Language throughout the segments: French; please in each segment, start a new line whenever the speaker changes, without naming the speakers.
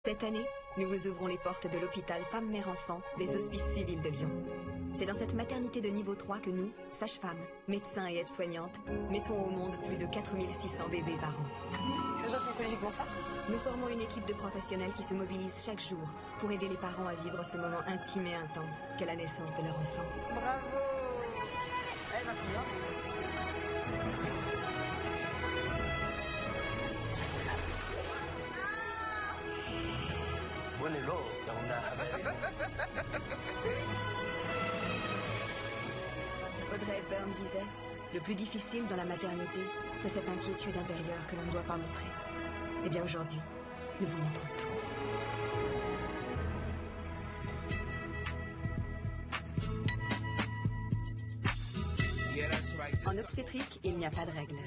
Cette année, nous vous ouvrons les portes de l'hôpital Femmes-Mères-Enfants des Hospices Civils de Lyon. C'est dans cette maternité de niveau 3 que nous, sages-femmes, médecins et aides-soignantes, mettons au monde plus de 4600 bébés par an.
Psychologiquement ça.
Nous formons une équipe de professionnels qui se mobilisent chaque jour pour aider les parents à vivre ce moment intime et intense qu'est la naissance de leur enfant.
Bravo. Elle va bien.
Audrey Hepburn disait « Le plus difficile dans la maternité, c'est cette inquiétude intérieure que l'on ne doit pas montrer. » Eh bien aujourd'hui, nous vous montrons tout. En obstétrique, il n'y a pas de règles.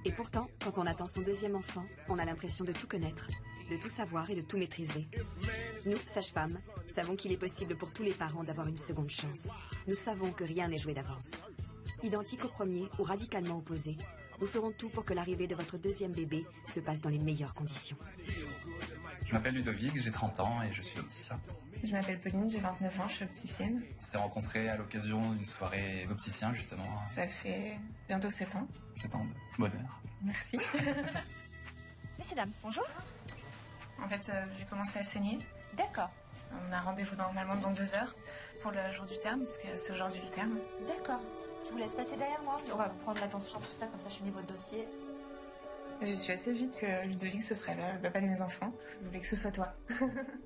Et pourtant, quand on attend son deuxième enfant, on a l'impression de tout connaître, de tout savoir et de tout maîtriser. Nous, sages-femmes, savons qu'il est possible pour tous les parents d'avoir une seconde chance. Nous savons que rien n'est joué d'avance. Identiques au premier ou radicalement opposés, nous ferons tout pour que l'arrivée de votre deuxième bébé se passe dans les meilleures conditions.
Je m'appelle Ludovic, j'ai 30 ans et je suis opticien.
Je m'appelle Pauline, j'ai 29 ans, je suis opticienne.
On s'est rencontrés à l'occasion d'une soirée d'opticien, justement.
Ça fait bientôt 7 ans.
7 ans de bonheur.
Merci.
Messieurs, dames, bonjour.
En fait, j'ai commencé à saigner.
D'accord.
On a rendez-vous normalement dans 2 heures pour le jour du terme, parce que c'est aujourd'hui le terme.
D'accord. Je vous laisse passer derrière moi. On va vous prendre l'attention, tout ça, comme ça je finis votre dossier.
J'ai su assez vite que Ludovic, ce serait le papa de mes enfants. Je voulais que ce soit toi.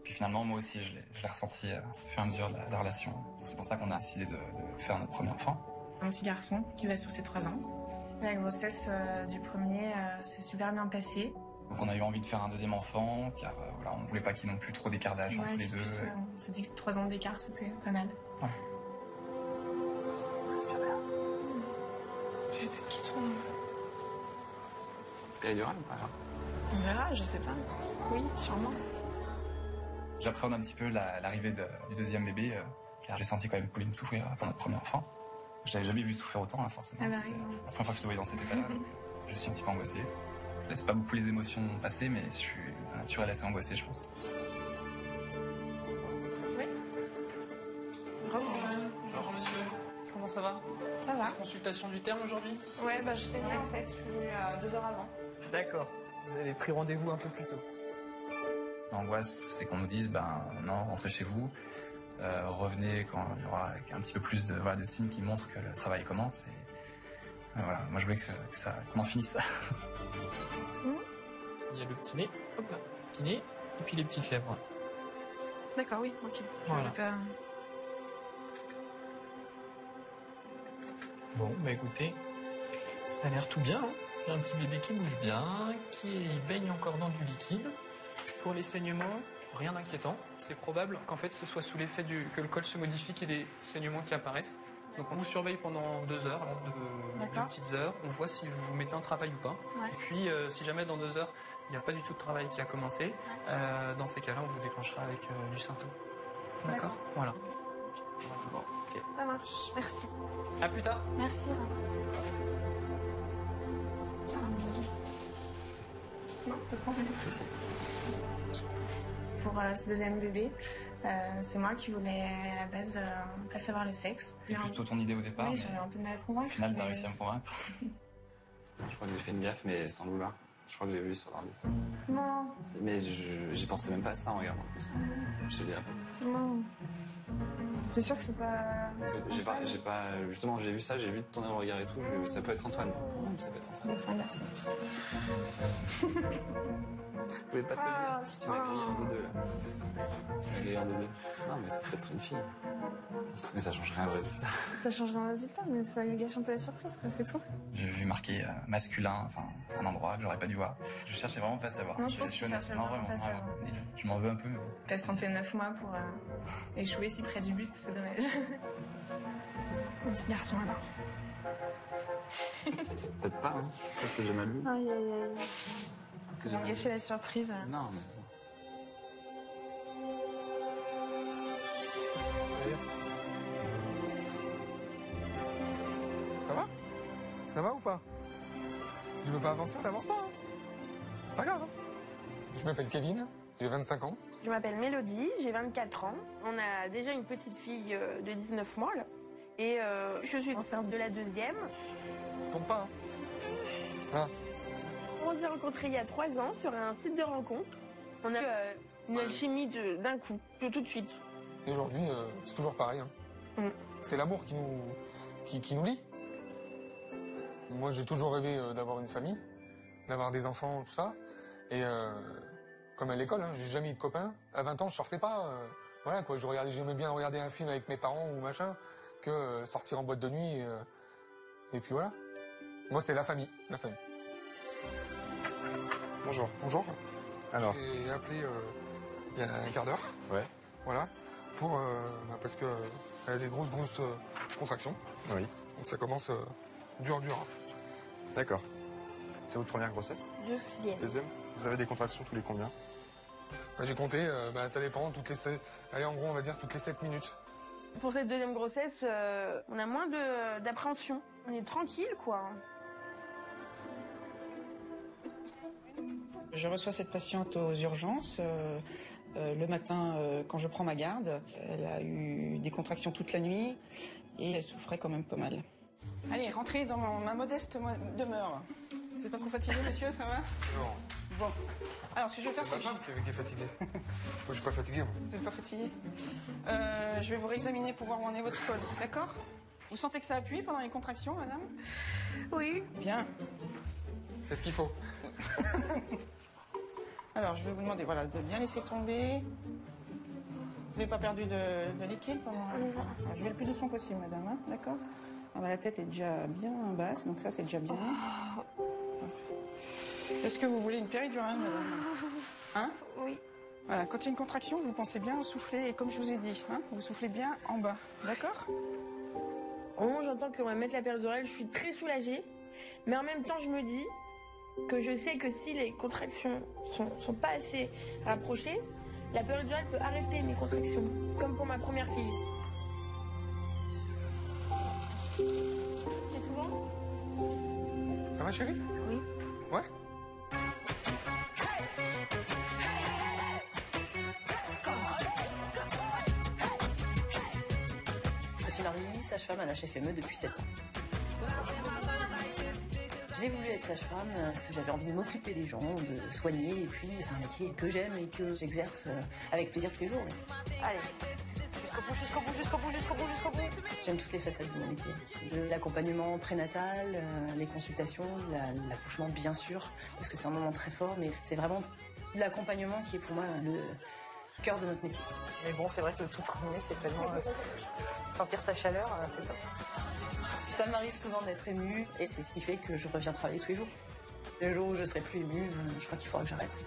Puis finalement, moi aussi, je l'ai ressenti au fur et à mesure de la relation. C'est pour ça qu'on a décidé de faire notre premier enfant.
Un petit garçon qui va sur ses 3 ans. La grossesse du premier s'est super bien passée.
Donc on a eu envie de faire un deuxième enfant, car voilà, on ne voulait pas qu'il y ait non plus trop d'écart d'âge entre les deux.
Plus, on s'est dit que 3 ans d'écart, c'était pas mal.
Ouais.
J'ai la tête qui tourne.
Péridurale ou pas?
On verra, je sais pas. Oui, sûrement.
J'appréhende un petit peu l'arrivée du deuxième bébé, car j'ai senti quand même Pauline souffrir pour notre premier enfant. Je l'avais jamais vu souffrir autant, là, forcément.
Ah bah
C'était
oui.
la première fois que je te voyais dans cet état-là. Je suis un petit peu angoissé. Je laisse pas beaucoup les émotions passer, mais je suis un naturel assez angoissé, je pense.
Oui.
Bonjour monsieur, comment ça va?
Ça va.
Consultation du terme aujourd'hui?
Ouais, bah je saignais en fait, je suis venue 2 heures avant.
D'accord, vous avez pris rendez-vous un peu plus tôt.
L'angoisse, c'est qu'on nous dise, non, rentrez chez vous, revenez quand il y aura un petit peu plus de signes qui montrent que le travail commence. Et voilà, moi je voulais qu'on en finisse.
Il y a le petit nez, hop là, petit nez, et puis les petites lèvres.
D'accord, oui, ok.
Voilà.
Pas...
Bon, bah écoutez, ça a l'air tout bien. Hein. J'ai un petit bébé qui bouge bien, qui baigne encore dans du liquide. Pour les saignements, rien d'inquiétant. C'est probable qu'en fait ce soit sous l'effet que le col se modifie qu'il y ait des saignements qui apparaissent. Donc on vous surveille pendant 2 heures, là, de petites heures. On voit si vous vous mettez en travail ou pas.
Ouais.
Et puis si jamais dans 2 heures, il n'y a pas du tout de travail qui a commencé, dans ces cas-là, on vous déclenchera avec du symptôme. D'accord. Voilà. Bon, ok.
Ça marche, merci.
À plus tard.
Merci. Un bisou. Non, je prends un bisou. Pour ce deuxième bébé, c'est moi qui voulais à la base pas savoir le sexe.
C'est plutôt ton idée au départ.
Oui, j'avais un peu de mal à te convaincre.
Au final, t'as réussi à me convaincre.
Je crois que j'ai fait une gaffe, mais sans le vouloir. Je crois que j'ai vu sur l'ordi.
Non.
Mais j'y pensais même pas à ça en regardant en plus. Je te dirai pas.
Non. T'es sûr que c'est pas...
Justement, j'ai vu ça, j'ai vu tourner le regard et tout. Ça peut être Antoine. Ça peut être Antoine.
Bon, c'est un garçon.
Je pouvais pas te le dire. Si tu m'as grillé un des deux, là. Tu m'as grillé un des deux. Non, mais c'est peut-être une fille. Mais ça change rien au résultat.
Ça changerait un résultat, mais ça gâche un peu la surprise, quoi, c'est tout.
J'ai vu marqué masculin, enfin un endroit que j'aurais pas dû voir. Je cherchais vraiment pas à savoir.
Non, je pense que
suis
tu
honnête.
cherchais
Non,
vraiment
vraiment,
pas à savoir.
vraiment. Je m'en veux un peu. Mais...
Patienter 9 mois pour échouer si près du but, c'est dommage. Un petit garçon alors.
Peut-être pas, hein. Peut-être que j'ai mal vu.
Aïe, aïe, aïe.
Que j'ai mal vu.
Gâcher la surprise.
Non, mais...
Ça va? Ça va ou pas? Si tu veux pas avancer, on n'avance pas. Hein. C'est pas grave. Hein. Je m'appelle Kevin, j'ai 25 ans.
Je m'appelle Mélodie, j'ai 24 ans. On a déjà une petite fille de 19 mois là. Et je suis enceinte de la deuxième.
Je tombe pas, hein.
On s'est rencontrés il y a 3 ans sur un site de rencontre. On a une alchimie d'un coup, de tout de suite.
Et aujourd'hui, c'est toujours pareil. Hein. C'est l'amour qui nous lie. Moi, j'ai toujours rêvé d'avoir une famille, d'avoir des enfants, tout ça. Et comme à l'école, hein, j'ai jamais eu de copain. À 20 ans, je sortais pas. Voilà quoi, j'aimais bien regarder un film avec mes parents ou machin, que sortir en boîte de nuit. Et puis voilà. Moi, c'est la famille,
Bonjour.
Bonjour.
Alors.
J'ai appelé il y a un quart d'heure.
Ouais.
Voilà. Pour parce que elle a des grosses contractions.
Oui.
Donc ça commence dur.
D'accord. C'est votre première grossesse? Deuxième. Vous avez des contractions tous les combien?
J'ai compté, ça dépend, allez, en gros, on va dire toutes les 7 minutes.
Pour cette deuxième grossesse, on a moins d'appréhension. On est tranquille, quoi.
Je reçois cette patiente aux urgences. Le matin, quand je prends ma garde, elle a eu des contractions toute la nuit et elle souffrait quand même pas mal. Allez, rentrez dans ma modeste demeure. Vous n'êtes pas trop fatigué, monsieur, ça va?
Non.
Bon. Alors, ce que je vais faire,
c'est ma femme qui est fatiguée. Moi, je suis pas fatigué, moi.
Vous n'êtes pas fatigué? Je vais vous réexaminer pour voir où en est votre col, d'accord? Vous sentez que ça appuie pendant les contractions, madame?
Oui.
Bien.
C'est ce qu'il faut.
Alors, je vais vous demander, voilà, de bien laisser tomber. Vous n'avez pas perdu de liquide pendant... Alors, je vais le plus doucement possible, madame, hein, d'accord? La tête est déjà bien basse, donc ça, c'est déjà bien. Est-ce que vous voulez une péridurale, madame? Hein?
Oui.
Voilà, quand il y a une contraction, vous pensez bien à souffler, et comme je vous ai dit, hein, vous soufflez bien en bas, d'accord?
Au moment où j'entends qu'on va mettre la péridurale, je suis très soulagée. Mais en même temps, je me dis que je sais que si les contractions sont pas assez rapprochées, la péridurale peut arrêter mes contractions, comme pour ma première fille.
C'est tout bon?
Ça va, chérie?
Oui.
Ouais?
Je suis Marie, sage-femme à la HFME depuis 7 ans. J'ai voulu être sage-femme parce que j'avais envie de m'occuper des gens, de soigner, et puis c'est un métier que j'aime et que j'exerce avec plaisir tous les jours.
Allez, jusqu'au bout.
J'aime toutes les facettes de mon métier. De l'accompagnement prénatal, les consultations, l'accouchement bien sûr, parce que c'est un moment très fort, mais c'est vraiment l'accompagnement qui est pour moi le cœur de notre métier.
Mais bon, c'est vrai que le tout premier, c'est tellement sentir sa chaleur, c'est top.
Ça m'arrive souvent d'être émue et c'est ce qui fait que je reviens travailler tous les jours. Le jour où je serai plus émue, je crois qu'il faudra que j'arrête.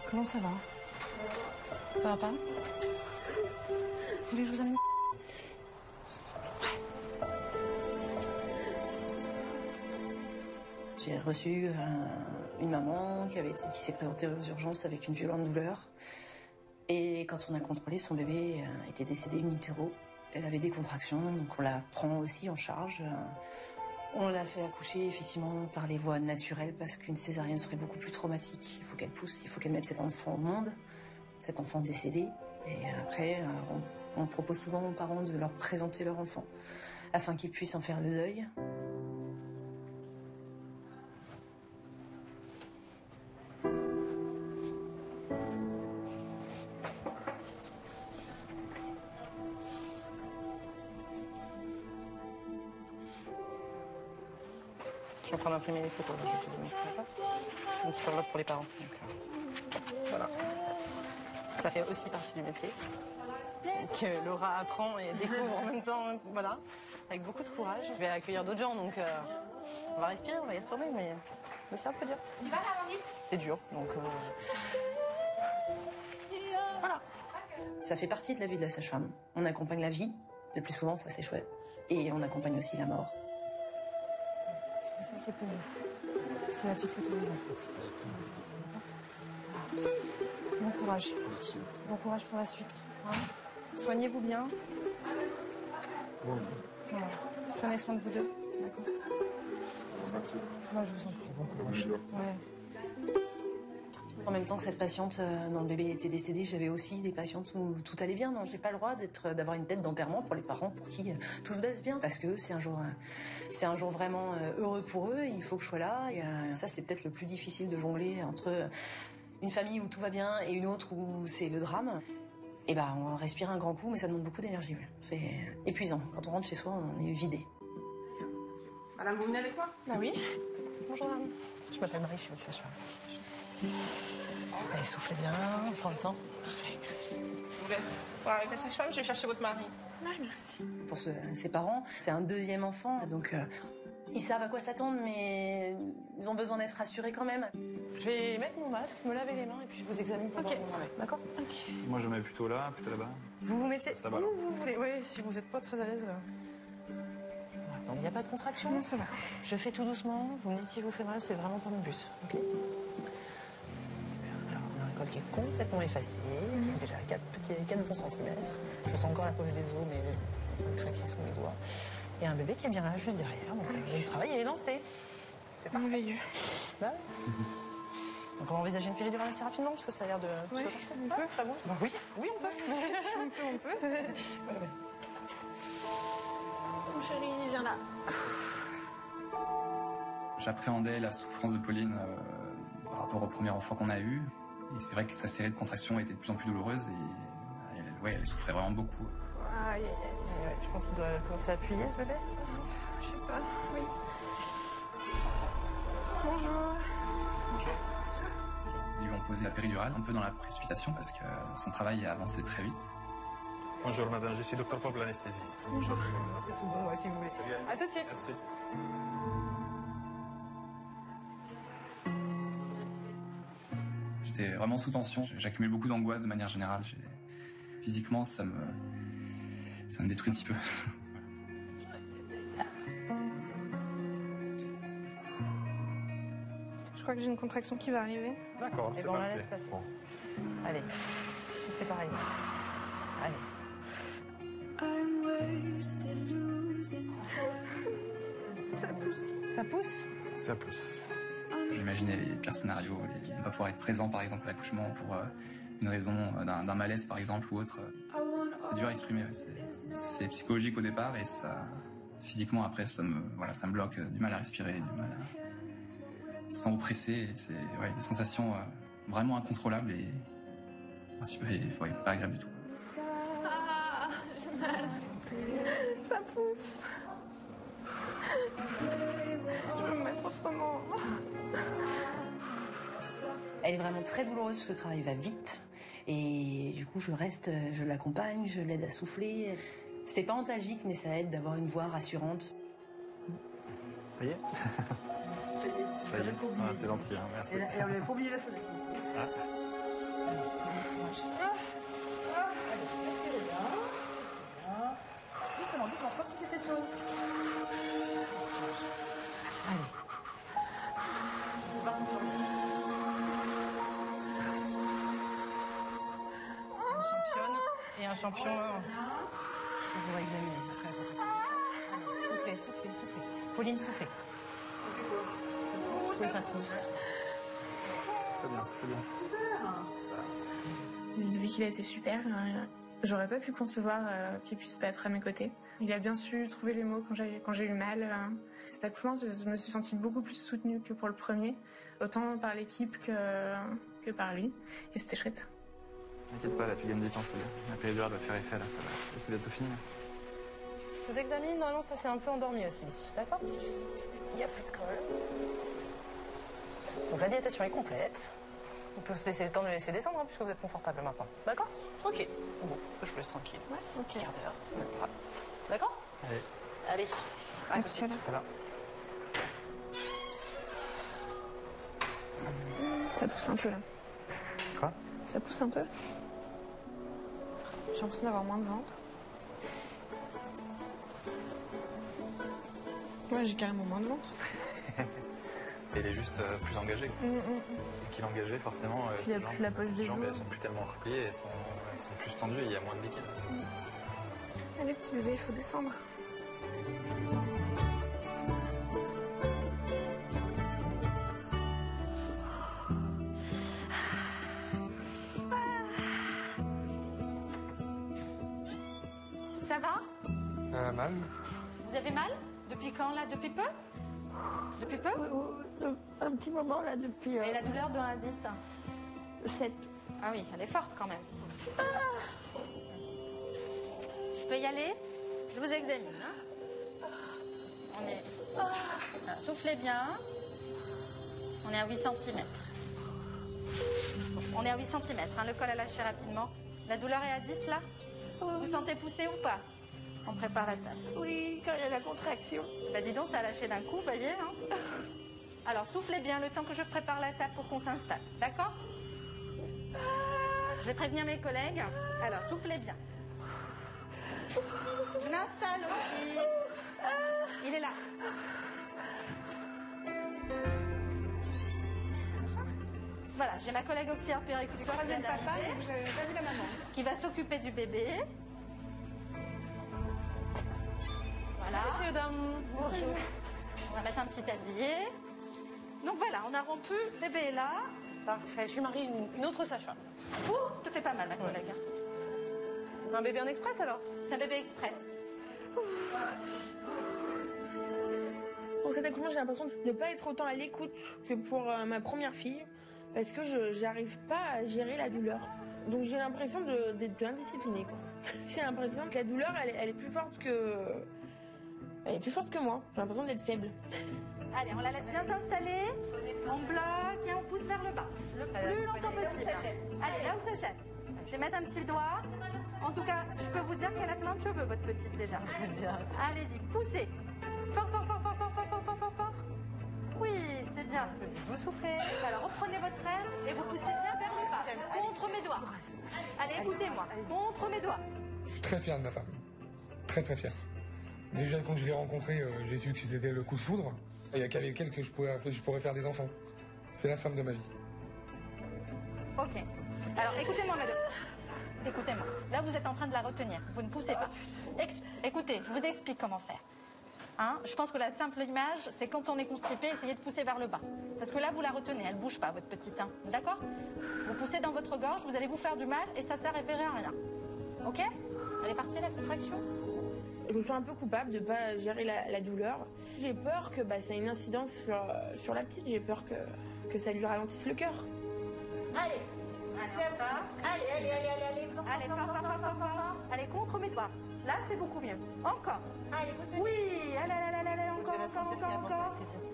Comment ça va? Ça va pas? Vous voulez que je vous amène?
J'ai reçu une maman qui s'est présentée aux urgences avec une violente douleur. Et quand on a contrôlé, son bébé était décédé in utero. Elle avait des contractions, donc on la prend aussi en charge. On l'a fait accoucher effectivement par les voies naturelles parce qu'une césarienne serait beaucoup plus traumatique. Il faut qu'elle pousse, il faut qu'elle mette cet enfant au monde, cet enfant décédé. Et après, on propose souvent aux parents de leur présenter leur enfant afin qu'ils puissent en faire le deuil.
Je suis en train d'imprimer les photos. Donc, je te donne ça. Une petite enveloppe pour les parents. Donc, voilà. Ça fait aussi partie du métier. Que Laura apprend et découvre en même temps, voilà, avec beaucoup de courage. Je vais accueillir d'autres gens, donc on va respirer, on va y retourner, mais c'est un peu dur.
Tu vas là, Amandine?
C'est dur, donc voilà.
Ça fait partie de la vie de la sage-femme. On accompagne la vie, le plus souvent, ça c'est chouette. Et on accompagne aussi la mort.
Ça, c'est pour vous. C'est la petite photo des enfants. Bon courage. Bon courage pour la suite. Hein, soignez-vous bien.
Bon.
Voilà.
Prenez soin de vous deux. D'accord. Moi, je vous en prie. Ouais.
En même temps que cette patiente dont le bébé était décédé, j'avais aussi des patientes où tout allait bien. Non, j'ai pas le droit d'avoir une tête d'enterrement pour les parents pour qui tout se passe bien. Parce que c'est un jour vraiment heureux pour eux. Il faut que je sois là. Et, ça, c'est peut-être le plus difficile de jongler entre une famille où tout va bien et une autre où c'est le drame. Et ben, on respire un grand coup, mais ça demande beaucoup d'énergie. Ouais. C'est épuisant. Quand on rentre chez soi, on est vidé.
Madame, vous venez avec moi?
Ah oui.
Bonjour, madame.
Je m'appelle Marie, je suis votre sage-femme. Allez, soufflez bien, on prend le temps. Parfait, merci.
Je vous laisse. Voir avec la sage-femme, je vais chercher votre mari.
Ouais, merci.
Pour ses parents, c'est un deuxième enfant, donc ils savent à quoi s'attendre, mais ils ont besoin d'être rassurés quand même.
Je vais mettre mon masque, me laver les mains et puis je vous examine pour voir où on est. D'accord? Ok.
Moi, je mets plutôt là, plutôt là-bas.
Vous mettez
Ça va,
où
là.
vous voulez. Oui, si vous n'êtes pas très à l'aise. Attends, il n'y a pas de contraction? Non, ça va. Je fais tout doucement, vous me dites si je vous fais mal, c'est vraiment pas mon but. Ok? Alors, on a un col qui est complètement effacé, qui a déjà 4 bons centimètres. Je sens encore la poche des os, mais on peut craquer sous mes doigts. Et un bébé qui est bien là, juste derrière. Donc, le travail est lancé. C'est merveilleux. Bah oui. Donc, on va envisager une péridurale assez rapidement, parce que ça a l'air de se passer. On peut, ça va? Bah oui. Oui, on peut. Si on peut, on peut. Ouais.
Mon chéri, viens là.
J'appréhendais la souffrance de Pauline par rapport au premier enfant qu'on a eu. Et c'est vrai que sa série de contractions était de plus en plus douloureuse et elle souffrait vraiment beaucoup.
Aïe, aïe, aïe. Ouais, je pense qu'il doit commencer à appuyer, ce bébé.
Je sais pas, oui. Bonjour.
Ils lui ont posé la péridurale un peu dans la précipitation parce que son travail a avancé très vite.
Bonjour madame, je suis docteur Paul, l'anesthésiste.
Bonjour. C'est tout bon, si vous voulez. À tout de suite.
À tout de suite.
J'étais vraiment sous tension, j'accumulais beaucoup d'angoisse de manière générale. Physiquement, ça me détruit un petit peu.
Je crois que j'ai une contraction qui va arriver.
D'accord,
Et
c'est
bon, on la
parfait.
laisse passer.
Bon.
Allez, c'est pareil. Allez.
Ça pousse.
Ça pousse?
Ça pousse.
J'imaginais les pires scénarios, ne pas pouvoir être présent par exemple à l'accouchement pour une raison d'un malaise par exemple ou autre. C'est dur à exprimer, ouais. C'est psychologique au départ et ça, physiquement après ça me bloque, du mal à respirer, du mal à se sentir oppressé. C'est des sensations vraiment incontrôlables et pas agréables du tout.
Ah, j'ai mal. Ça pousse. Je vais me mettre autrement.
Elle est vraiment très douloureuse parce que le travail va vite. Et du coup, je reste, je l'accompagne, je l'aide à souffler. C'est pas antalgique, mais ça aide d'avoir une voix rassurante.
Ça y est. Ça y est. Ah, c'est gentil, hein, merci.
Et on lui a pas oublié la sonnette.
Ah.
Et un champion. On va examiner après la contraction. Soufflez. Pauline, soufflez. Oui, ça pousse.
C'est bien.
Depuis qu'il a été super, j'aurais pas pu concevoir qu'il puisse pas être à mes côtés. Il a bien su trouver les mots quand j'ai eu mal. Cet accouchement, je me suis sentie beaucoup plus soutenue que pour le premier, autant par l'équipe que par lui. Et c'était chouette.
T'inquiète pas, là, tu gagnes du temps, c'est bien. La péridurale va faire effet, là, ça va. C'est bientôt fini.
Je vous examine, normalement ça s'est un peu endormi aussi ici, d'accord? Il n'y a plus de colle. Donc la dilatation est complète. On peut se laisser le temps de le laisser descendre, hein, puisque vous êtes confortable maintenant. D'accord? Ok. Bon, je vous laisse tranquille.
Ouais, ok.
Petit quart d'heure. Voilà. D'accord? Allez. À tout de suite.
Voilà.
Ça pousse un peu là.
Quoi?
Ça pousse un peu. J'ai l'impression d'avoir moins de ventre. Ouais, j'ai carrément moins de ventre.
Elle est juste plus engagée. Qu'il est engagé, forcément,
Puis il y a plus la poche des
les jambes,
os.
elles sont plus tellement repliées, elles sont plus tendues et il y a moins de liquide.
Allez, petit bébé, il faut descendre.
mal.
Vous avez mal? Depuis quand là? Depuis peu? Depuis peu?
Un petit moment là depuis...
Et la douleur de 1 à 10?
7.
Ah oui, elle est forte quand même. Je peux y aller? Je vous examine. Hein? On est... Voilà, soufflez bien. On est à 8 cm. On est à 8 cm. Hein, le col a lâché rapidement. La douleur est à 10 là? Vous sentez pousser ou pas? On prépare la table.
Oui, quand il y a la contraction.
Bah dis donc, ça a lâché d'un coup, voyez. Hein. Alors soufflez bien le temps que je prépare la table pour qu'on s'installe. D'accord? Je vais prévenir mes collègues. Alors soufflez bien. Je m'installe aussi. Il est là. Voilà, j'ai ma collègue auxiliaire puériculture qui vient d'arriver,
J'avais pas vu la maman.
qui va s'occuper du bébé. Voilà.
Monsieur, dame. Bonjour.
On va mettre un petit tablier. Donc voilà, on a rompu, le bébé est là.
Parfait. Je suis Marie, une autre sage-femme.
Ouh, te fais pas mal, ma collègue.
Un bébé en express alors?
C'est un bébé express.
Pour cet accouchement, j'ai l'impression de ne pas être autant à l'écoute que pour ma première fille, parce que je n'arrive pas à gérer la douleur. Donc j'ai l'impression d'être indisciplinée, quoi. J'ai l'impression que la douleur, elle est plus forte que... Elle est plus forte que moi. J'ai l'impression d'être faible.
Allez, on la laisse bien s'installer. On bloque et on pousse vers le bas. Le plus longtemps possible. Allez, là où ça gêne. Je vais mettre un petit doigt. En tout cas, je peux vous dire qu'elle a plein de cheveux, votre petite, déjà. Allez-y, poussez. Fort, fort, fort, fort, fort, fort, fort, fort, fort, fort. Oui, c'est bien. Vous soufflez. Alors, reprenez votre air et vous poussez bien vers le bas. Contre mes doigts. Allez, écoutez-moi. Contre mes doigts.
Je suis très fier de ma femme. Très très fier. Déjà quand je l'ai rencontrée, j'ai su que c'était le coup de foudre. Il n'y a qu'avec elle que je pourrais faire des enfants. C'est la femme de ma vie.
Ok. Alors, écoutez-moi, madame. Écoutez-moi. Là, vous êtes en train de la retenir. Vous ne poussez pas. Écoutez, je vous explique comment faire. Hein, je pense que la simple image, c'est quand on est constipé, essayez de pousser vers le bas. Parce que là, vous la retenez, elle ne bouge pas, votre petite. Hein. D'accord? Vous poussez dans votre gorge, vous allez vous faire du mal et ça ne sert à rien. Ok? Elle est partie, la contraction?
Je me sens un peu coupable de ne pas gérer la douleur. J'ai peur que ça ait une incidence sur la petite. J'ai peur que ça lui ralentisse le cœur.
Allez, c'est à vous. Allez, fort. Allez, fort. Allez, contre mes doigts. Là, c'est beaucoup mieux. Encore. Allez, vous tenez. Oui, allez, encore.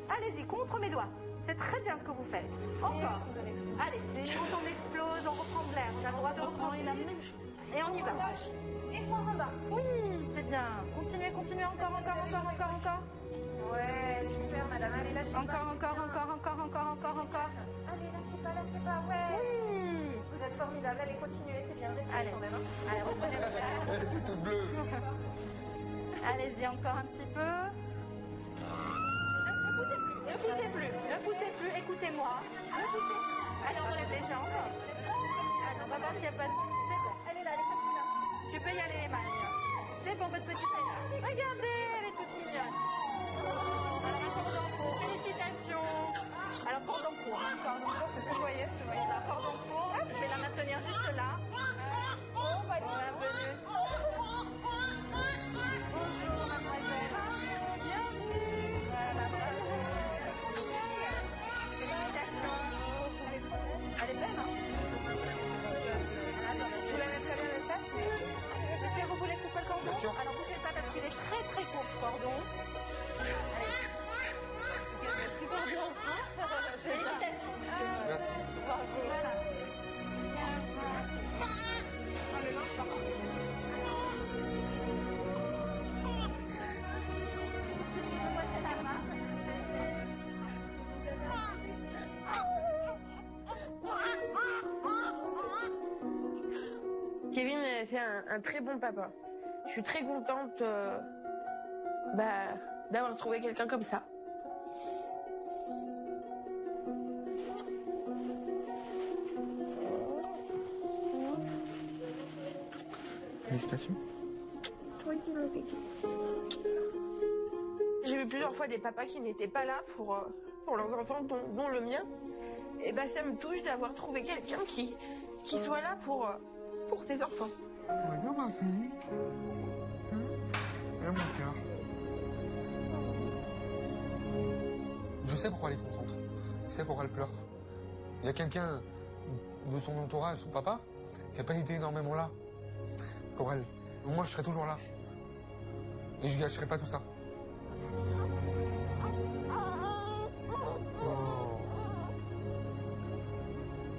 Allez-y, contre mes doigts. C'est très bien ce que vous faites. Encore. Allez, quand on explose, on reprend de l'air. On a le droit de reprendre la même chose. Et on y va. Et fort en bas. Oui, c'est bien. Continuez, encore. Ouais, super, madame. Allez, lâchez pas. Encore. Allez, lâchez pas, ouais. Oui. Vous êtes formidable. Allez, continuez, c'est bien. Allez, reprenez votre air.
Elle était toute bleue.
Allez-y, encore un petit peu. Ne poussez plus. Écoutez-moi. Allez, on relève les jambes. Allez, on va voir s'il n'y a pas... C'est bon. Elle est là, elle est presque là. Tu peux y aller, Marie. C'est bon, votre petite est là. Regardez, elle est toute mignonne. Alors, un cordon court. Félicitations. Alors, cordon court. C'est ce que je voyais. Un cordon court. Je vais la maintenir juste là. Bienvenue. Bonjour, mademoiselle. Bienvenue. Voilà. Félicitations. Elle est belle, hein? Je vous la mets très bien de face, mais... Monsieur, vous voulez couper le cordon? Alors, bougez pas parce qu'il est très très court, ce cordon. Super bien. Félicitations.
Merci.
Voilà.
Kevin, c'est un très bon papa. Je suis très contente d'avoir trouvé quelqu'un comme ça.
Félicitations.
J'ai vu plusieurs fois des papas qui n'étaient pas là pour leurs enfants, dont le mien. Et ça me touche d'avoir trouvé quelqu'un qui soit là pour ses enfants.
Bonjour ma fille. Et mon cœur. Je sais pourquoi elle est contente. Je sais pourquoi elle pleure. Il y a quelqu'un de son entourage, son papa, qui n'a pas été énormément là pour elle. Moi, je serai toujours là. Et je gâcherai pas tout ça.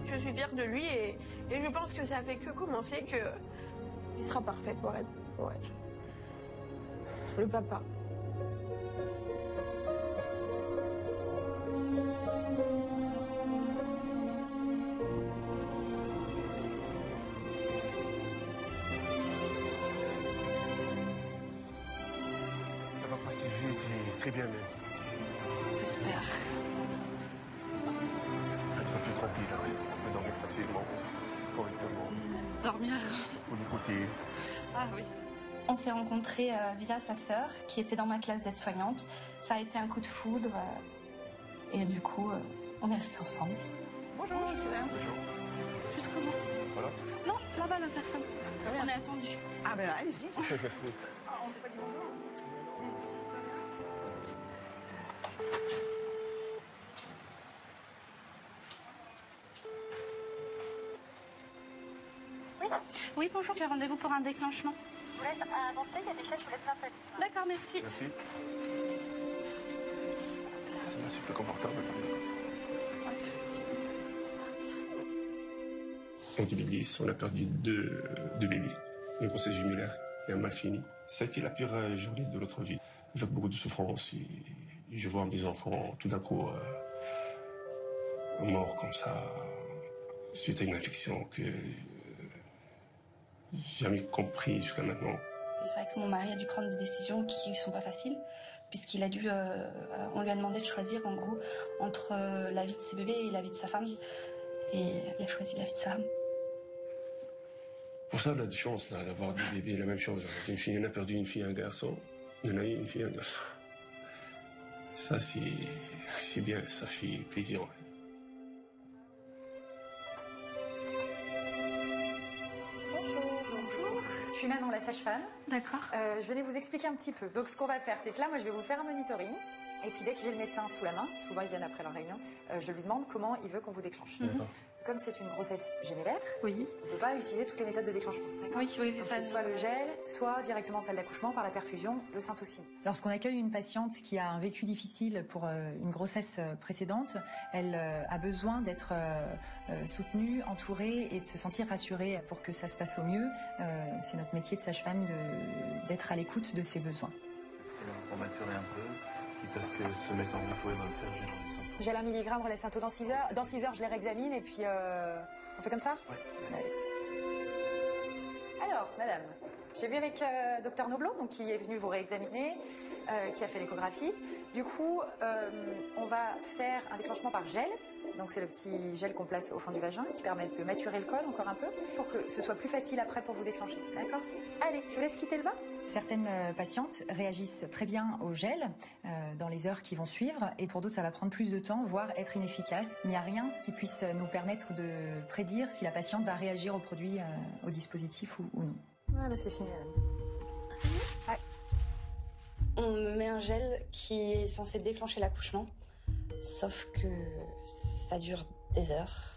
Je suis fière de lui et je pense que ça fait que commencer que il sera parfait pour être le papa.
Ça va passer vite et très bien même.
J'espère.
Comme ça, tu es tranquille, hein. Tu peux dormir facilement, correctement.
Dormir.
Pour l'écouter.
Ah oui. On s'est rencontrés via sa sœur, qui était dans ma classe d'aide-soignante. Ça a été un coup de foudre. Et du coup, on est restés ensemble.
Bonjour,
Bonjour.
Juste comment?
Voilà.
Non, là-bas, la personne. On est attendu.
Ah ben allez-y.
Merci.
Ah, on s'est pas dit bonjour.
Oui, bonjour, j'ai rendez-vous pour un déclenchement.
Vous voulez avancer, il y a des chaises, je vous laisse m'appeler.
D'accord, merci.
Merci. Là, c'est plus confortable.
En 2010, on a perdu deux bébés, une grossesse jumellaire et un mal fini. Ça a été la pire journée de notre vie, avec beaucoup de souffrance. Et je vois mes enfants tout d'un coup morts comme ça, suite à une infection que j'ai jamais compris jusqu'à maintenant.
Et c'est vrai que mon mari a dû prendre des décisions qui ne sont pas faciles, puisqu'il a dû, on lui a demandé de choisir en gros entre la vie de ses bébés et la vie de sa femme. Et il a choisi la vie de sa femme.
Pour ça, on a de chance là, d'avoir des bébés, la même chose. Une fille, on a perdu une fille et un garçon. On a eu une fille et un garçon. Ça, c'est bien, ça fait plaisir.
Bonjour. Je suis Manon, la sage-femme.
D'accord.
Je venais vous expliquer un petit peu. Donc, ce qu'on va faire, c'est que là, moi, je vais vous faire un monitoring. Et puis, dès que j'ai le médecin sous la main, souvent ils viennent après leur réunion, je lui demande comment il veut qu'on vous déclenche. Comme c'est une grossesse gémellaire,
oui,
on ne peut pas utiliser toutes les méthodes de déclenchement.
Oui,
donc, c'est soit le gel, soit directement en salle d'accouchement par la perfusion, le Syntocine. Lorsqu'on accueille une patiente qui a un vécu difficile pour une grossesse précédente, elle a besoin d'être soutenue, entourée et de se sentir rassurée pour que ça se passe au mieux. C'est notre métier de sage-femme d'être à l'écoute de ses besoins.
On va maturer un peu, quitte à ce que se mettre en repos et va le faire gel dans les symptômes.
Gel 1 mg, relais Synto dans 6 heures. Dans 6 heures, je les réexamine et puis on fait comme ça?
Ouais.
Allez. Alors, madame, j'ai vu avec Dr Noblo, donc, qui est venu vous réexaminer, qui a fait l'échographie. Du coup, on va faire un déclenchement par gel. Donc c'est le petit gel qu'on place au fond du vagin qui permet de maturer le col encore un peu pour que ce soit plus facile après pour vous déclencher. D'accord? Allez, je vous laisse quitter le bain. Certaines patientes réagissent très bien au gel dans les heures qui vont suivre et pour d'autres ça va prendre plus de temps, voire être inefficace. Il n'y a rien qui puisse nous permettre de prédire si la patiente va réagir au produit, au dispositif ou non. Voilà, c'est fini, madame.
Ouais. On me met un gel qui est censé déclencher l'accouchement, sauf que ça dure des heures.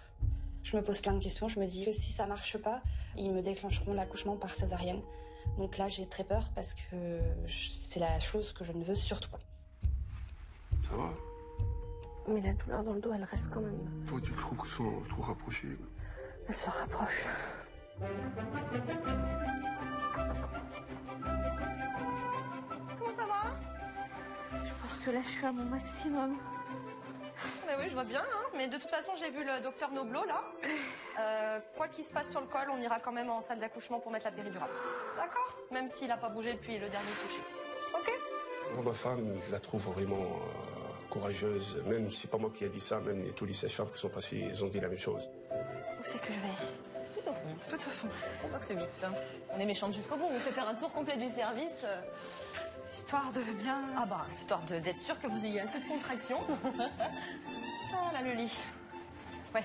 Je me pose plein de questions, je me dis que si ça marche pas, ils me déclencheront l'accouchement par césarienne. Donc là, j'ai très peur parce que c'est la chose que je ne veux surtout pas.
Ça va?
Mais la douleur dans le dos, elle reste quand même.
Toi, tu trouves qu'ils sont trop rapprochés?
Elle se rapproche. Comment ça va? Je pense que là, je suis à mon maximum.
Mais oui, je vois bien, hein. Mais de toute façon, j'ai vu le docteur Noblo, là. Quoi qu'il se passe sur le col, on ira quand même en salle d'accouchement pour mettre la péridurale. D'accord? Même s'il n'a pas bougé depuis le dernier toucher. Ok?
Moi, ma femme, je la trouve vraiment courageuse. Même si c'est pas moi qui ai dit ça, même tous les sages-femmes qui sont passées, ils ont dit la même chose.
Où c'est que je vais?
Tout au fond, tout au fond. Faut pas que ce mythe. Hein. On est méchante jusqu'au bout, on vous fait faire un tour complet du service.
Histoire de bien...
Ah bah, histoire d'être sûr que vous ayez assez de contraction. Ah là, le lit. Ouais.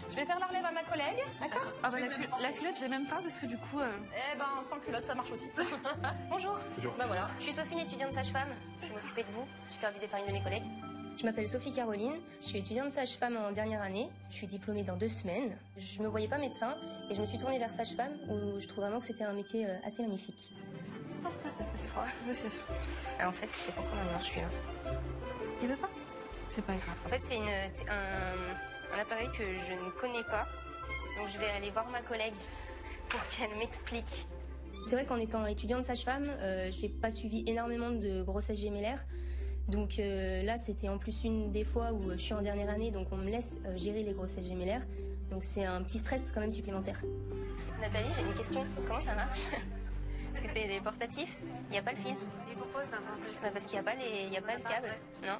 Je vais faire la relève à ma collègue, d'accord?
Ah bah la culotte, je l'ai même pas parce que du coup...
Eh ben, sans culotte, ça marche aussi. Bonjour.
Bonjour.
Bah voilà.
Je suis Sophie, une étudiante sage-femme. Je vais m'occuper de vous, supervisée par une de mes collègues. Je m'appelle Sophie Caroline, je suis étudiante sage-femme en dernière année. Je suis diplômée dans 2 semaines. Je me voyais pas médecin et je me suis tournée vers sage-femme où je trouve vraiment que c'était un métier assez magnifique. C'est froid. En fait, je sais pas comment il marche celui-là.
Il veut pas? C'est pas grave.
En fait, c'est un appareil que je ne connais pas. Donc je vais aller voir ma collègue pour qu'elle m'explique. C'est vrai qu'en étant étudiante sage-femme, j'ai pas suivi énormément de grossesse gémellaire. Donc là, c'était en plus une des fois où je suis en dernière année, donc on me laisse gérer les grossesses gémellaires. Donc c'est un petit stress quand même supplémentaire. Nathalie, j'ai une question. Comment ça marche? Parce que c'est des portatifs, il n'y a pas le fil.
Et pourquoi c'est un portatif?
Parce qu'il n'y a pas le câble. Non.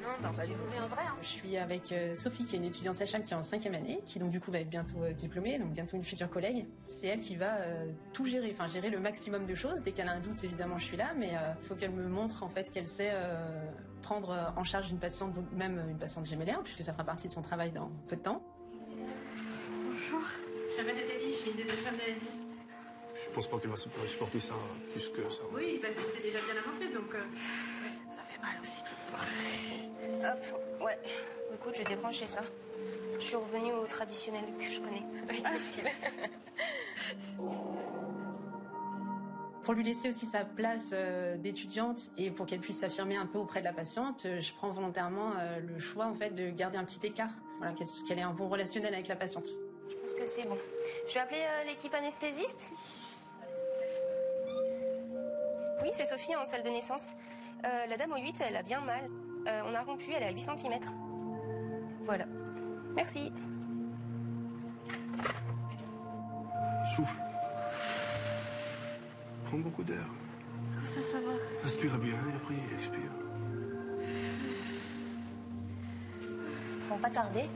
Non, bah on va découvrir un vrai. Hein.
Je suis avec Sophie, qui est une étudiante sage-femme qui est en 5e année, qui donc du coup va être bientôt diplômée, donc bientôt une future collègue. C'est elle qui va tout gérer, enfin gérer le maximum de choses. Dès qu'elle a un doute, évidemment, je suis là, mais il faut qu'elle me montre en fait qu'elle sait prendre en charge une patiente, donc même une patiente gémellaire, puisque ça fera partie de son travail dans peu de temps.
Bonjour. Je m'appelle Nathalie, je suis une des sages-femmes de la vie.
Je pense pas qu'elle va supporter ça plus que ça.
Oui, bah, puis c'est déjà bien avancé, donc ça fait mal aussi.
Hop, ouais. Écoute, je débranche ça. Je suis revenue au traditionnel que je connais, avec le fil.
Pour lui laisser aussi sa place d'étudiante et pour qu'elle puisse s'affirmer un peu auprès de la patiente, je prends volontairement le choix en fait de garder un petit écart, voilà, qu'elle ait un bon relationnel avec la patiente.
Je pense que c'est bon. Je vais appeler l'équipe anesthésiste. Oui, c'est Sophie en salle de naissance. La dame au 8, elle a bien mal. On a rompu, elle est à 8 cm. Voilà. Merci.
Souffle. Prends beaucoup d'air.
Comme ça va.
Inspire bien et après expire.
Bon, pas tarder.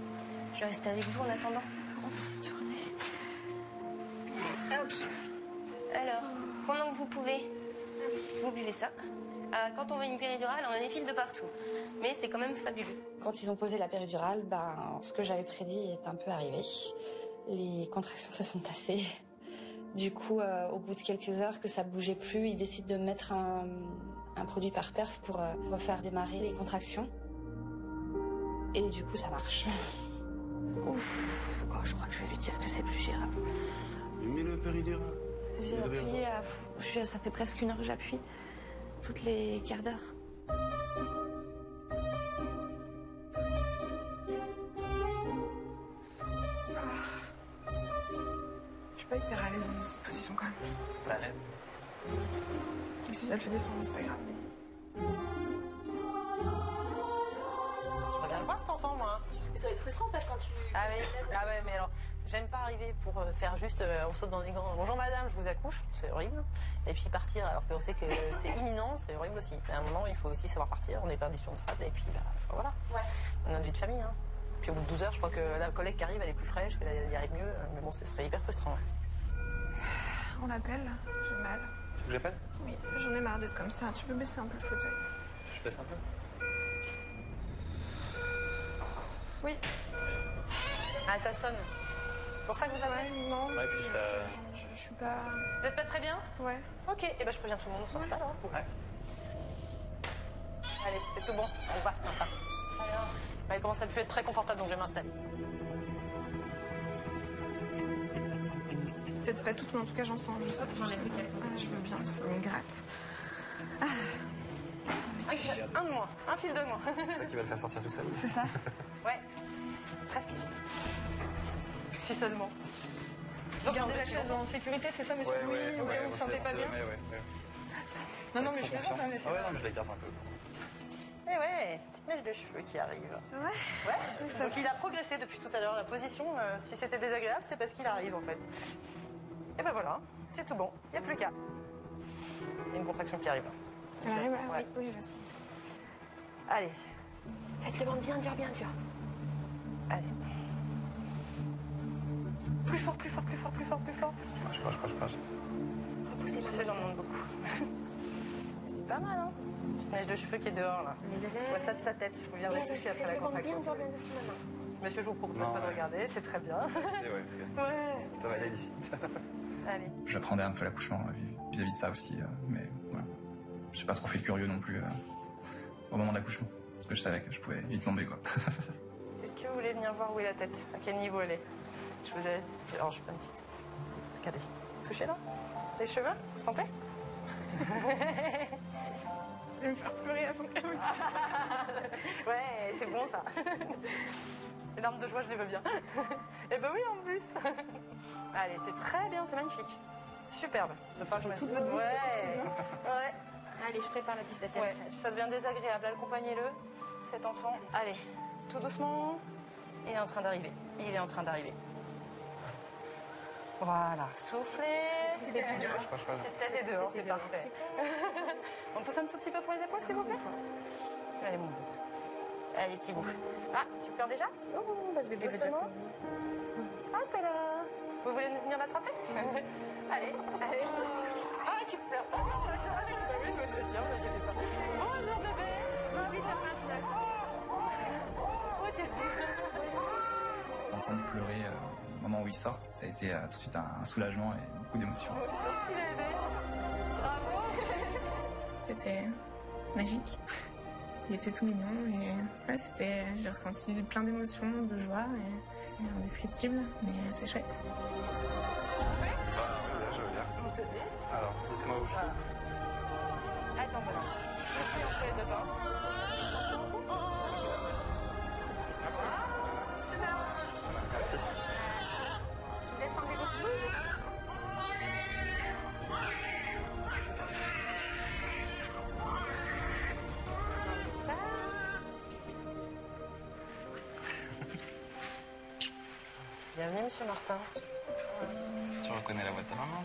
Je vais rester avec vous en attendant.
On va s'y tourner.
Hop. Alors, pendant que vous pouvez, vous buvez ça. Quand on veut une péridurale, on a des fils de partout. Mais c'est quand même fabuleux.
Quand ils ont posé la péridurale, ce que j'avais prédit est un peu arrivé. Les contractions se sont tassées. Du coup, au bout de quelques heures que ça bougeait plus, ils décident de mettre un produit par perf pour refaire démarrer les contractions. Et du coup, ça marche.
Ouf. Oh, je crois que je vais lui dire que c'est plus gérable.
Mets le péridurale.
J'ai appuyé ça fait presque 1 heure que j'appuie. Toutes les quarts d'heure. Je suis pas hyper à l'aise dans cette position quand même.
Pas à l'aise.
Et si ça le fait descendre, c'est pas grave.
J'aimerais bien le voir cet enfant, moi.
Mais ça va être frustrant en fait quand tu...
Ah ouais, mais alors, j'aime pas arriver pour faire juste, on saute dans les grands. Bonjour madame, je vous accouche, c'est horrible. Et puis partir alors qu'on sait que c'est imminent, c'est horrible aussi. À un moment, il faut aussi savoir partir, on n'est pas indispensable. Et puis voilà. Ouais. On a une vie de famille. Hein. Puis au bout de 12 heures, je crois que la collègue qui arrive, elle est plus fraîche, elle y arrive mieux. Mais bon, ce serait hyper frustrant. Ouais.
On l'appelle, j'ai mal.
Tu veux que j'appelle?
Oui, j'en ai marre d'être comme ça. Tu veux baisser un peu le fauteuil?
Je baisse un peu.
Oui. Ah, ça sonne. C'est pour ça que vous avez...
Ouais, non.
Ouais, puis ça...
Je suis pas...
Vous êtes pas très bien?
Ouais.
Ok, et ben je préviens tout le monde, on s'installe. Hein. Ouais. Allez, c'est tout bon, on va c'est sympa. Alors, elle commence à plus être très confortable, donc je vais m'installer.
Peut-être pas toutes, mais en tout cas j'en sens. Je sais que j'en ai plus quelques. Je veux bien, ça me gratte.
Un de moins, un fil de moins.
C'est ça qui va le faire sortir tout seul.
C'est ça?
Ouais, presque. Si seulement. Gardez la chaise en sécurité, c'est ça, monsieur?
Ouais,
oui, ok, vous ne sentez pas bien?
Ouais.
Non, mais je plaisante, hein, mais c'est
ouais,
pas...
non, mais je la garde un peu.
Eh ouais, petite mèche de cheveux qui arrive.
C'est vrai?
Ouais, donc il a progressé depuis tout à l'heure. La position, si c'était désagréable, c'est parce qu'il arrive en fait. Et ben voilà, c'est tout bon, il n'y a plus qu'à. Il y a une contraction qui arrive.
Elle arrive?
Ouais.
Oui, je sens.
Allez.
Faites le ventre bien dur, bien dur.
Allez. Plus fort, plus fort, plus fort, plus fort, plus fort.
Je crois.
Repoussez, poussez, j'en demande beaucoup. C'est pas mal, hein? Petite mèche de cheveux qui est dehors, là. On voit ça de sa tête. Vous viendrez toucher après la contraction.
Bien dur sur ma main.
Monsieur, je vous propose pas de regarder, c'est très bien. Ouais.
Ça va aller ici.
Allez.
J'appréhendais un peu l'accouchement vis-à-vis de ça aussi, mais voilà. J'ai pas trop fait le curieux non plus au moment de l'accouchement, parce que je savais que je pouvais vite tomber, quoi.
Est-ce que vous voulez venir voir où est la tête? À quel niveau elle est? Je vous ai... Alors, je fais une petite... Regardez. Touchez là. Les cheveux, vous sentez?
Je vais me faire pleurer avant qu'elle me dise.
Ouais, c'est bon ça. Les larmes de joie, je les veux bien. Eh ben oui, en plus. Allez, c'est très bien, c'est magnifique. Superbe. Enfin, je
toute votre bouche,
ouais.
Ouais. Allez, je prépare la piste d'atterrissage.
Ouais, ça devient désagréable. Accompagnez-le, cet enfant. Allez, tout doucement. Il est en train d'arriver. Il est en train d'arriver. Voilà, soufflez. C'est plus dur. Petite tête et deux, c'est parfait. On pousse un tout petit peu pour les épaules, s'il vous plaît. Allez, mon bout. Allez, petit bout. Ah, tu pleures déjà? Oh, parce que doucement. Hop là. Vous voulez venir l'attraper? Allez, allez. Ah, tu pleures. Oui, je veux dire, ne t'inquiète pas. Bonjour bébé. 28h29. Oh, t'es
Entendre pleurer au moment où ils sortent, ça a été tout de suite un soulagement et beaucoup d'émotions.
Merci bébé. Bravo.
C'était magique. Il était tout mignon et ouais, j'ai ressenti plein d'émotions, de joie et c'est indescriptible, mais c'est chouette.
Je veux bien. Alors, dites-moi où je suis.
Attends, voilà. Merci, on fait les deux pinces.
Merci.
Je laisse enlever votre blouse. Bienvenue, monsieur Martin.
Tu reconnais la voix de ta maman?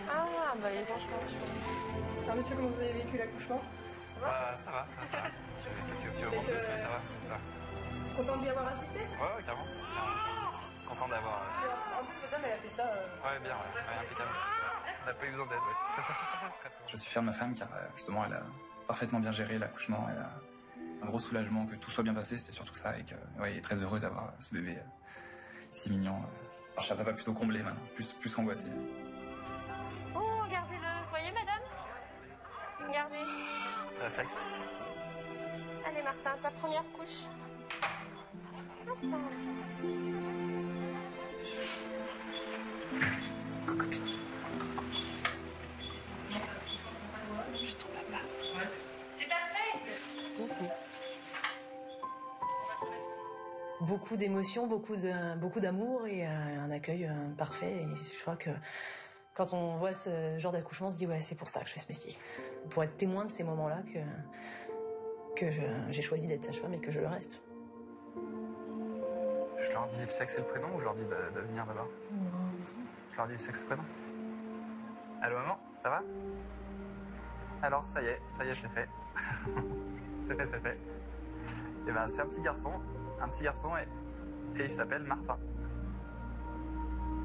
Ah, bah, il est franchement.
Alors, monsieur, comment vous avez vécu l'accouchement?
Bah, ça va. J'ai quelques petits moments plus, mais ça va.
Content d'y avoir assisté?
Ouais, carrément. Content d'avoir...
En plus, madame, elle a fait ça.
Ouais, bien, impeccable. On n'a pas eu besoin d'aide, ouais.
Je suis fier de ma femme car justement elle a parfaitement bien géré l'accouchement. Elle a un gros soulagement que tout soit bien passé, c'était surtout ça. Et que, ouais, il est très heureux d'avoir ce bébé si mignon. Alors, je suis un papa plutôt comblé maintenant, plus qu'angoissé.
Oh, regardez-le. Vous voyez, madame? Regardez.
Réflexe.
Allez, Martin, ta première couche. Hop là.
Coucou, petit.
Je tombe là-bas. C'est parfait.
Beaucoup d'émotions, beaucoup d'amour et un accueil parfait. Et je crois que quand on voit ce genre d'accouchement, on se dit ouais, c'est pour ça que je fais ce métier. Pour être témoin de ces moments-là que j'ai choisi d'être sage-femme et que je le reste.
Je leur dis le sexe et le prénom ou je leur dis de venir d'abord? Je leur dis le sexe et le prénom. Allô maman, ça va? Alors ça y est, c'est fait. c'est fait. Et ben c'est un petit garçon et il s'appelle Martin.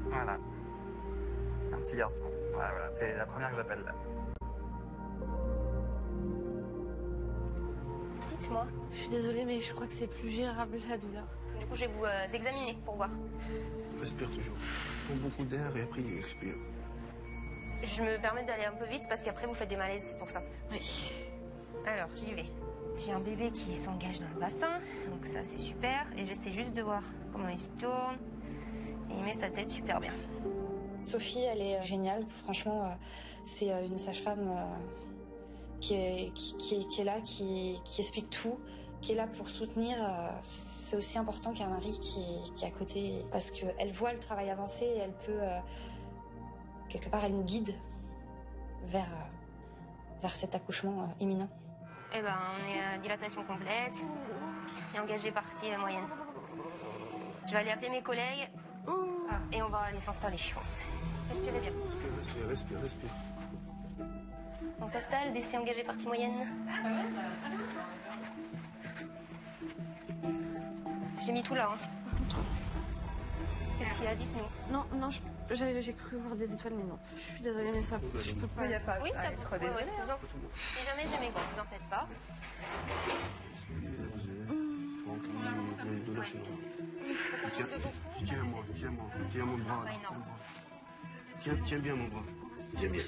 Voilà. Un petit garçon. Voilà, t'es la première que j'appelle là.
Dites-moi.
Je suis désolée, mais je crois que c'est plus gérable la douleur.
Du coup, je vais vous examiner pour voir.
Respire toujours. Prends beaucoup d'air et après expire.
Je me permets d'aller un peu vite parce qu'après vous faites des malaises, c'est pour ça.
Oui.
Alors, j'y vais. J'ai un bébé qui s'engage dans le bassin, donc ça c'est super. Et j'essaie juste de voir comment il se tourne. Et il met sa tête super bien.
Sophie, elle est géniale. Franchement, c'est une sage-femme qui est là, qui explique tout, qui est là pour soutenir. C'est aussi important qu'un mari qui est à côté, parce qu'elle voit le travail avancer et elle peut, quelque part, elle nous guide vers cet accouchement imminent.
Eh ben, on est à dilatation complète et engagé partie moyenne. Je vais aller appeler mes collègues et on va aller s'installer, je pense. Respirez bien.
Respire.
On s'installe, décès engagé partie moyenne. J'ai mis tout là. Hein. Qu'est-ce qu'il a? Dites-nous.
Non, j'ai cru voir des étoiles, mais non. Je suis désolée, mais ça, je peux pas.
Il n'y a pas
Oui, ça
être
peut.
désolé.
Si jamais j'ai mes gants, vous en faites pas.
Tiens mon bras. Tiens bien mon bras. Tiens bien.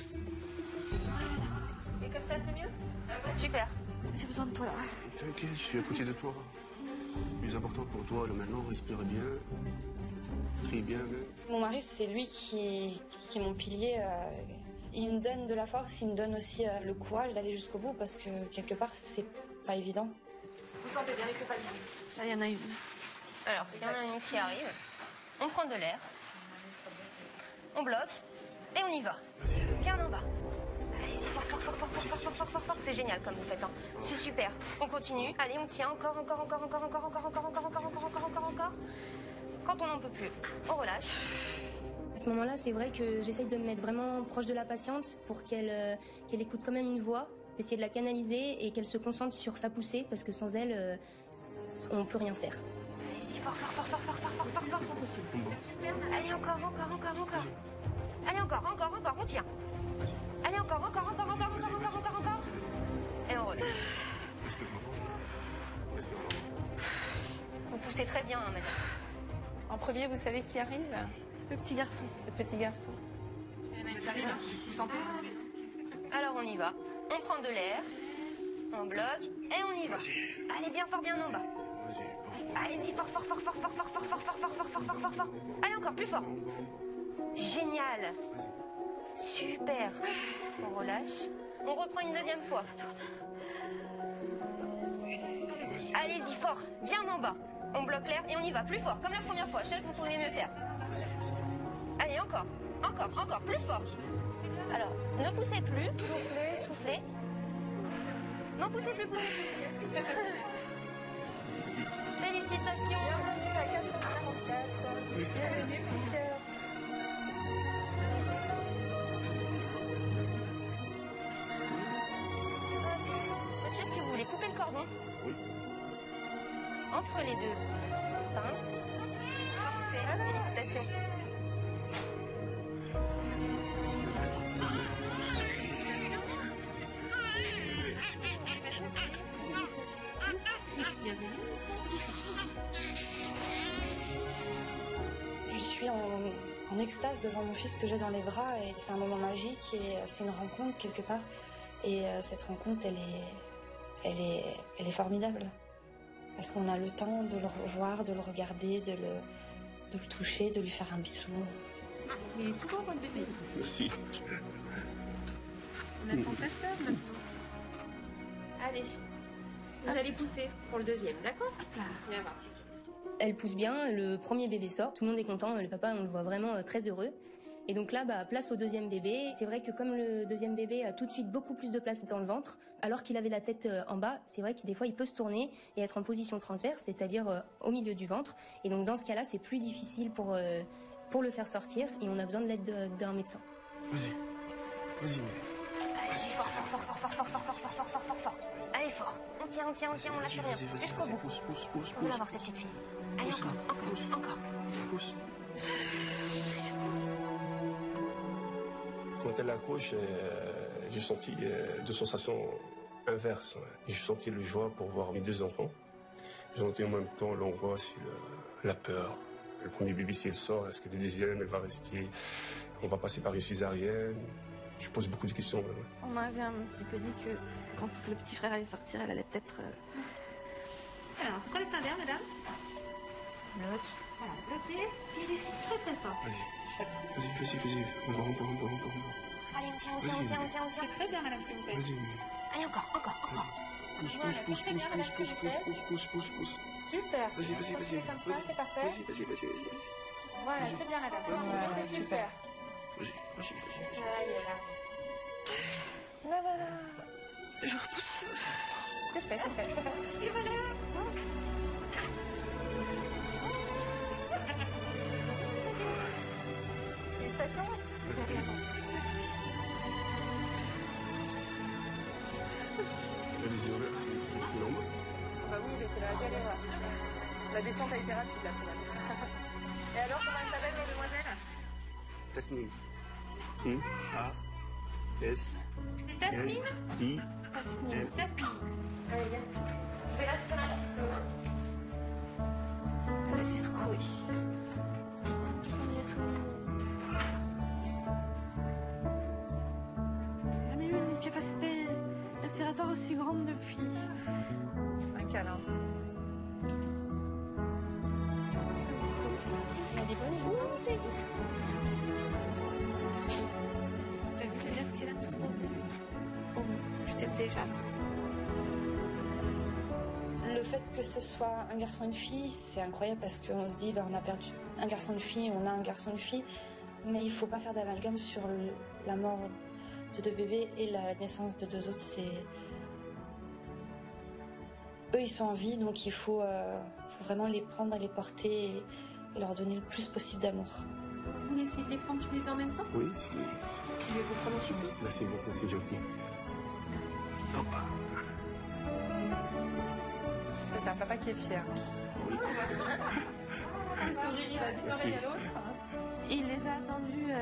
Et comme ça, c'est mieux? Super. J'ai besoin de toi là.
T'inquiète, je suis à côté de toi. Le plus important pour toi, là maintenant, respire bien. Très bien.
Mon mari, c'est lui qui est mon pilier. Il me donne de la force, il me donne aussi le courage d'aller jusqu'au bout parce que quelque part, c'est pas évident.
Vous sentez bien les compagnies? Là, il y en a une. Alors, s'il y en a une qui arrive, on prend de l'air, on bloque et on y va. Bien en bas. Allez-y, fort. C'est génial comme vous faites. Hein. C'est super. On continue. Allez, on tient encore. Quand on n'en peut plus, on relâche. À ce moment-là, c'est vrai que j'essaye de me mettre vraiment proche de la patiente pour qu'elle écoute quand même une voix, d'essayer de la canaliser et qu'elle se concentre sur sa poussée parce que sans elle, on peut rien faire. Allez-y, fort. Allez, encore. Allez, encore, on tient. Allez, encore. Et on relâche. Vous poussez très bien, hein, madame.
En premier, vous savez qui arrive?
Le petit garçon.
Le petit garçon.
Vous sentez? Alors on y va. On prend de l'air, on bloque et on y va. Allez, bien fort, bien en bas. Allez-y, fort. Allez, encore plus fort. Génial. Super. On relâche. On reprend une deuxième fois. Allez-y, fort, bien en bas. On bloque l'air et on y va plus fort, comme la première fois. Je sais que vous pouvez mieux faire. Allez, encore, plus fort. Alors, ne poussez plus, soufflez. Non, poussez plus. Félicitations.
Bienvenue à 444. Bienvenue, petit cœur.
Monsieur, est-ce que vous voulez couper le cordon?
Oui.
Entre les deux pinces. Parfait, félicitations.
Je suis en extase devant mon fils que j'ai dans les bras et c'est un moment magique et c'est une rencontre quelque part. Et cette rencontre, elle est formidable. Parce qu'on a le temps de le revoir, de le regarder, de le toucher, de lui faire un bisou.
Il est tout beau, votre bébé.
Merci.
On attend ta sœur maintenant. Allez, vous allez pousser pour le deuxième, d'accord? Viens voir.
Elle pousse bien, le premier bébé sort, tout le monde est content, le papa on le voit vraiment très heureux. Et donc là, place au deuxième bébé. C'est vrai que comme le deuxième bébé a tout de suite beaucoup plus de place dans le ventre, alors qu'il avait la tête en bas, c'est vrai que des fois il peut se tourner et être en position transverse, c'est-à-dire au milieu du ventre. Et donc dans ce cas-là, c'est plus difficile pour le faire sortir et on a besoin de l'aide d'un médecin.
Vas-y, Mélie.
Allez, fort. Allez, fort. On tient, on lâche rien. Jusqu'au bout.
Pousse.
On va voir cette petite fille. Allez, encore.
Pousse.
Quand elle accouche, j'ai senti deux sensations inverses. J'ai senti le joie pour voir mes deux enfants. J'ai senti en même temps l'angoisse et la peur. Le premier bébé, s'il sort, est-ce que le deuxième, elle va rester? On va passer par une césarienne. Je pose beaucoup de questions.
On m'avait un petit peu dit que quand le petit frère allait sortir, elle allait peut-être...
Alors, prenez plein d'air, madame.
Bloc.
Voilà, bloquez. Et laissez très fort.
Vas-y. Encore.
Allez, on tient.
Très bien, madame, s'il vous plaît.
Vas-y.
Allez, encore.
Pousse.
Super.
Vas-y.
Comme ça, c'est parfait.
Vas-y.
Voilà, c'est bien, madame.
Voilà,
c'est super.
Vas-y.
Voilà.
Je repousse.
C'est fait.
Et voilà.
Félicitations.
Les yeux ouverts, c'est normal.
Bah oui, mais c'est la galère. La descente a été rapide là, quand même. Et alors, comment elle s'appelle, les demoiselles?
Tasnim. T-A-S.
C'est Tasmine?
I-M.
Tasmine. Allez, viens.
vais l'aspirer un petit peu. Elle a été secouée.
Jamais eu une capacité respiratoire aussi grande depuis.
Un câlin.
Elle est bonne, t'as vu les lèvres qu'elle a toutes rosées? Oh, tu t'aides déjà.
Le fait que ce soit un garçon et une fille, c'est incroyable parce qu'on se dit, on a perdu un garçon et une fille, on a un garçon et une fille, mais il faut pas faire d'amalgame sur la mort de 2 bébés et la naissance de 2 autres. Eux, ils sont en vie, donc il faut vraiment les prendre et les porter et leur donner le plus possible d'amour.
Vous essayez de les prendre tous les deux en même temps?
Oui,
Je vais vous prendre en surprise.
merci beaucoup, c'est gentil.
C'est un papa qui est fier.
Le sourire, il va d'une oreille à l'autre. Il les a attendus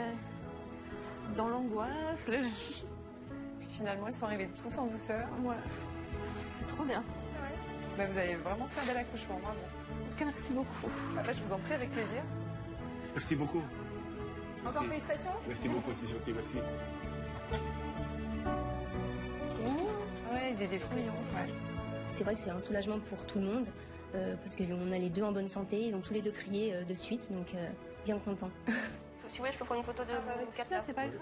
dans l'angoisse.
Puis finalement, ils sont arrivés tout en douceur.
Ouais. C'est trop bien.
Bah, vous avez vraiment fait un bel accouchement, bravo.
En tout cas, merci beaucoup.
Bah, je vous en prie, avec plaisir.
Merci beaucoup.
Encore félicitations.
Merci beaucoup, c'est gentil, merci.
C'est mignon.
Ouais, ils étaient trop mignons. Ouais.
C'est vrai que c'est un soulagement pour tout le monde, parce qu'on a les 2 en bonne santé, ils ont tous les 2 crié de suite, donc bien content. Si vous voulez, je peux prendre une photo de vous 4 là.
C'est pas grave.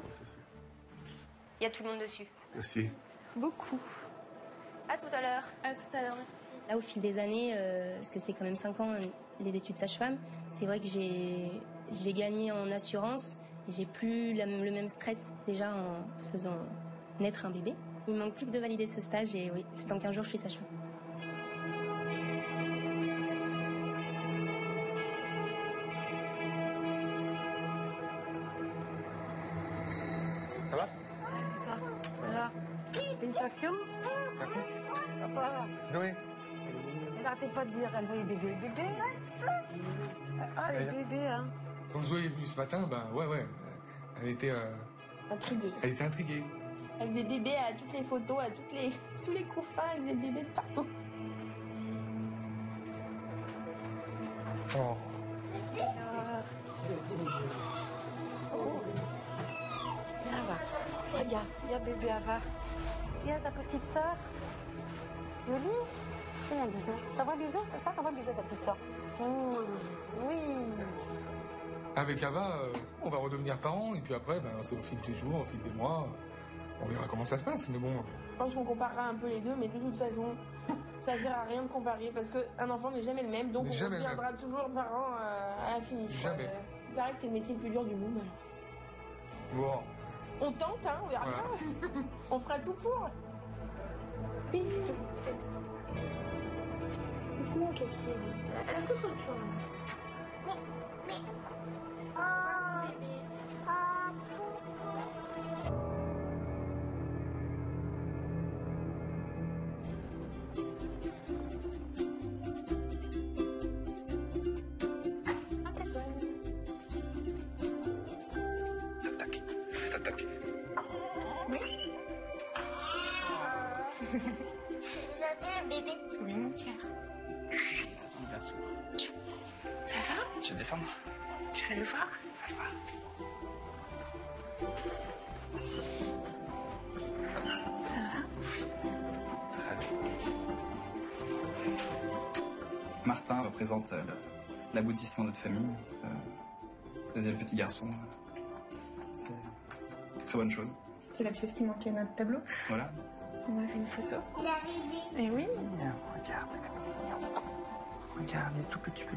Il y a tout le monde dessus.
Merci.
Beaucoup.
À tout à l'heure.
À tout à l'heure, merci.
Là, au fil des années, parce que c'est quand même 5 ans les études sage-femme, c'est vrai que j'ai gagné en assurance, et j'ai plus le même stress déjà en faisant naître un bébé. Il me manque plus que de valider ce stage et oui, c'est dans 15 jours je suis sage-femme.
Ça va?
Et toi? Voilà. Félicitations.
Merci.
Papa.
Zoé.
Elle n'arrêtait pas de dire, elle voyait bébé. Bébé. Ah, les bébés, hein.
Quand Zoé est venue ce matin, ouais, elle était
Intriguée.
Elle était intriguée.
Elle faisait bébé à toutes les photos, à tous les couffins, elle faisait bébé de partout.
Oh.
Viens, Ava. Regarde, il y a bébé Ava. Il y a ta petite sœur. Jolie. Fais un bisou. T'envoies un bisou comme ça? T'envoies un bisou à ta petite sœur. Oui.
Avec Ava, on va redevenir parents, et puis après, c'est au fil des jours, au fil des mois, on verra comment ça se passe, mais bon.
Je pense qu'on comparera un peu les deux, mais de toute façon, ça sert à rien de comparer, parce qu'un enfant n'est jamais le même, donc on reviendra toujours parents à la finish.
Jamais.
Il paraît que c'est le métier le plus dur du monde.
Bon.
On tente, hein, on verra bien. On fera tout pour. Bisous. Dis-moi, Kaki. Elle a tout autre chose.
Tac.
Oui.
Bébé.
Oui, mon cœur.
Mon garçon.
Ça va?
Je vais descendre.
Tu veux le voir? Ça va?
Très bien. Martin représente l'aboutissement de notre famille. Deuxième petit garçon. C'est une très bonne chose.
C'est la pièce qui manquait à notre tableau.
Voilà.
On a fait une photo.
Il est arrivé.
Et oui.
Regarde, regarde, il est tout petit.
Tu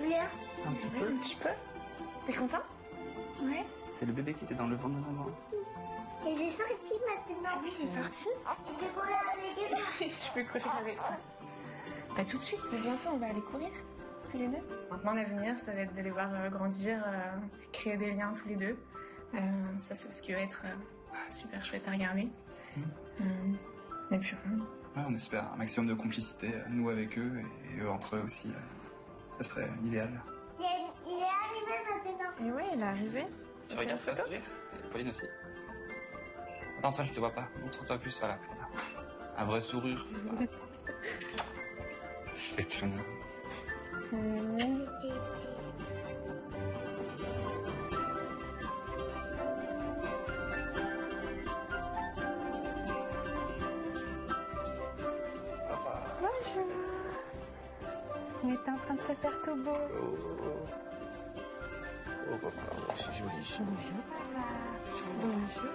pleures?
Un petit peu.
Un petit peu. T'es content? Ouais.
C'est le bébé qui était dans le ventre de maman.
Il est sorti maintenant.
Oui, il est sorti.
Tu peux courir avec lui?
Tu peux courir avec toi. Bah, tout de suite, mais bientôt on va aller courir, tous les deux. Maintenant l'avenir, ça va être de les voir grandir, créer des liens tous les deux. Ça, c'est ce qui va être super chouette à regarder. Et puis...
Ouais, on espère un maximum de complicité, nous avec eux et eux entre eux aussi. Ça serait l'idéal.
Il est arrivé maintenant.
Et ouais, il est arrivé.
Tu regardes ça sourire? Et Pauline aussi. Attends, toi, je te vois pas. Montre-toi plus, voilà. Comme ça. Un vrai sourire. C'est tout.
Bonjour. On est en train de se faire tout beau.
Oh papa, c'est joli ici.
Bonjour papa. Bonjour.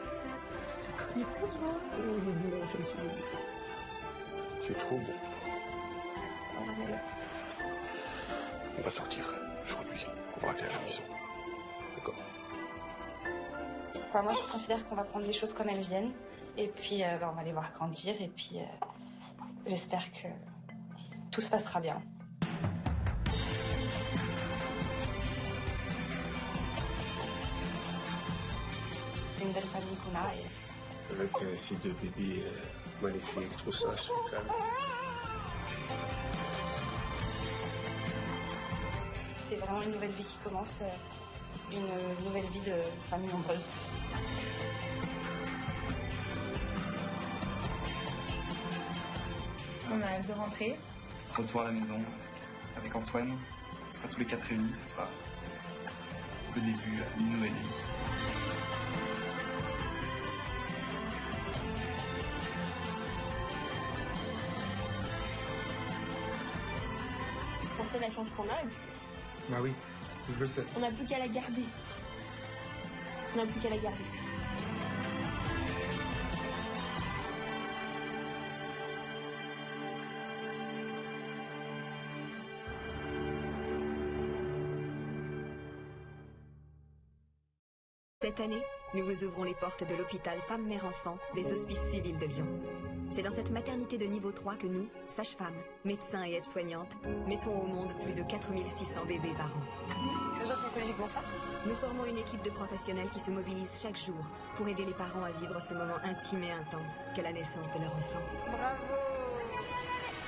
Il est tout beau.
Tu es trop beau. On va sortir aujourd'hui. On va aller à la maison. D'accord.
Enfin, moi, je considère qu'on va prendre les choses comme elles viennent. Et puis, on va les voir grandir. Et puis, j'espère que tout se passera bien. C'est une belle famille qu'on a. Et...
Avec ces deux bébés magnifiques, tout ça, je suis calme.
C'est vraiment une nouvelle vie qui commence. Une nouvelle vie de famille nombreuse.
On a hâte de rentrer.
Retour à la maison avec Antoine. On sera tous les 4 réunis. Ce sera le début d'une nouvelle vie.
On sait la chance qu'on a.
Bah oui, je le sais.
On n'a plus qu'à la garder. On n'a plus qu'à la garder.
Cette année, nous vous ouvrons les portes de l'hôpital Femmes-Mères-Enfants des Hospices Civils de Lyon. C'est dans cette maternité de niveau 3 que nous, sages-femmes, médecins et aides-soignantes, mettons au monde plus de 4600 bébés par an.
Gynécologiquement ça.
Nous formons une équipe de professionnels qui se mobilisent chaque jour pour aider les parents à vivre ce moment intime et intense qu'est la naissance de leur enfant.
Bravo.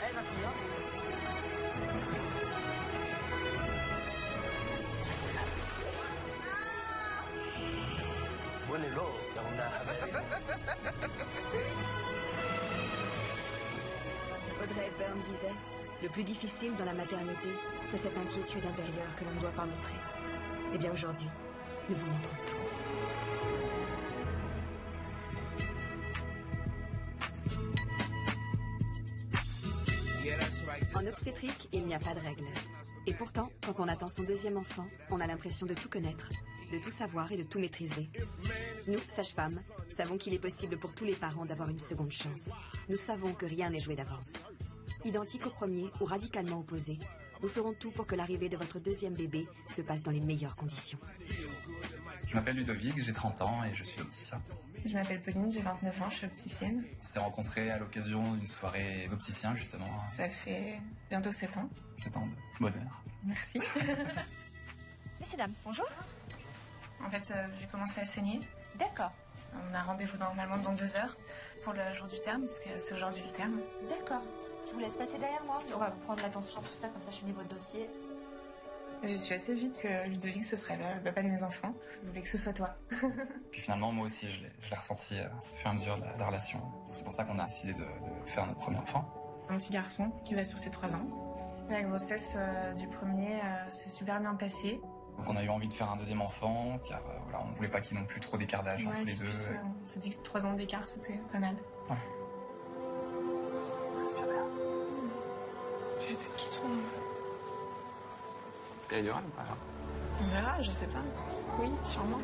Elle va bien.
Audrey Hepburn disait, le plus difficile dans la maternité, c'est cette inquiétude intérieure que l'on ne doit pas montrer. Eh bien aujourd'hui, nous vous montrons tout. En obstétrique, il n'y a pas de règle. Et pourtant, quand on attend son deuxième enfant, on a l'impression de tout connaître, de tout savoir et de tout maîtriser. Nous, sages-femmes, savons qu'il est possible pour tous les parents d'avoir une seconde chance. Nous savons que rien n'est joué d'avance. Identiques au premier ou radicalement opposés, nous ferons tout pour que l'arrivée de votre deuxième bébé se passe dans les meilleures conditions.
Je m'appelle Ludovic, j'ai 30 ans et je suis opticien.
Je m'appelle Pauline, j'ai 29 ans, je suis opticienne.
On s'est rencontrés à l'occasion d'une soirée d'opticien, justement.
Ça fait bientôt 7 ans.
7 ans de bonheur.
Merci.
Messieurs, dames, bonjour.
En fait, j'ai commencé à saigner.
D'accord.
On a rendez-vous normalement dans 2 heures pour le jour du terme, parce que c'est aujourd'hui le terme.
D'accord. Je vous laisse passer derrière moi. On va vous prendre l'attention, tout ça, comme ça, je finis votre dossier.
J'ai su assez vite que Ludovic, ce serait le papa de mes enfants. Je voulais que ce soit toi.
Puis finalement, moi aussi, je l'ai ressenti au fur et à mesure de la relation. C'est pour ça qu'on a décidé de faire notre premier enfant.
Un petit garçon qui va sur ses 3 ans. La grossesse du premier s'est super bien passée.
Donc on a eu envie de faire un deuxième enfant, car voilà, on ne voulait pas qu'il y ait non plus trop d'écart d'âge entre les deux.
On s'est dit que 3 ans d'écart, c'était pas mal.
Ouais.
Respire bien. J'ai la tête qui tourne.
Péridurale ou pas?
On verra, je sais pas. Oui, sûrement.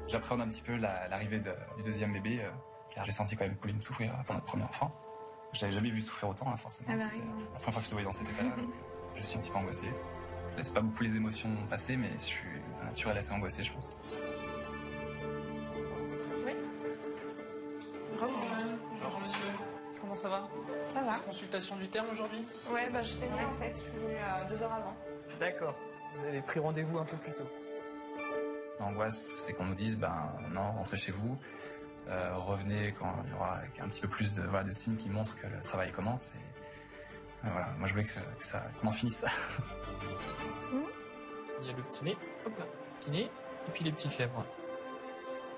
J'appréhende un petit peu l'arrivée du deuxième bébé, car j'ai senti quand même Pauline souffrir pour notre premier enfant. Je l'avais jamais vu souffrir autant, là, forcément.
Ah bah
C'était
oui.
la première fois que je te voyais dans cet état-là. Je suis un petit peu angoissé. Je laisse pas beaucoup les émotions passer, mais je suis un naturel assez angoissé, je pense.
Oui.
Bonjour monsieur. Comment ça va?
Ça va.
Consultation du terme aujourd'hui?
Ouais, bah je saignais en fait. Je suis venue 2 heures avant.
D'accord. Vous avez pris rendez-vous un peu plus tôt.
L'angoisse, c'est qu'on nous dise, non, rentrez chez vous, revenez quand il y aura un petit peu plus de signes qui montrent que le travail commence. Et voilà, moi je voulais qu'on en finisse ça.
Il y a le petit nez, hop là, petit nez, et puis les petites lèvres.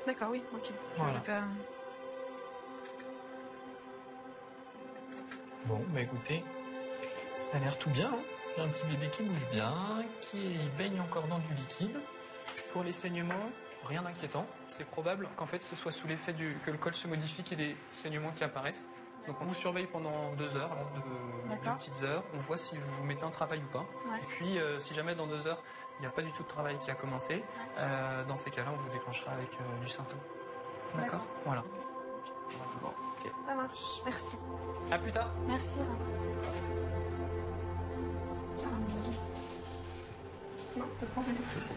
D'accord, oui, ok.
Voilà. Bon, bah écoutez, ça a l'air tout bien. Hein. J'ai un petit bébé qui bouge bien, qui baigne encore dans du liquide. Pour les saignements, rien d'inquiétant. C'est probable qu'en fait ce soit sous l'effet que le col se modifie qu'il y ait des saignements qui apparaissent. Donc on vous surveille pendant 2 heures, là, deux petites heures. On voit si vous vous mettez en travail ou pas. Ouais. Et puis si jamais dans 2 heures, il n'y a pas du tout de travail qui a commencé, dans ces cas-là, on vous déclenchera avec du Synto. D'accord. Voilà. Bon, ok.
Ça marche, merci.
À plus tard.
Merci. Un bisou. Non, je prends un bisou.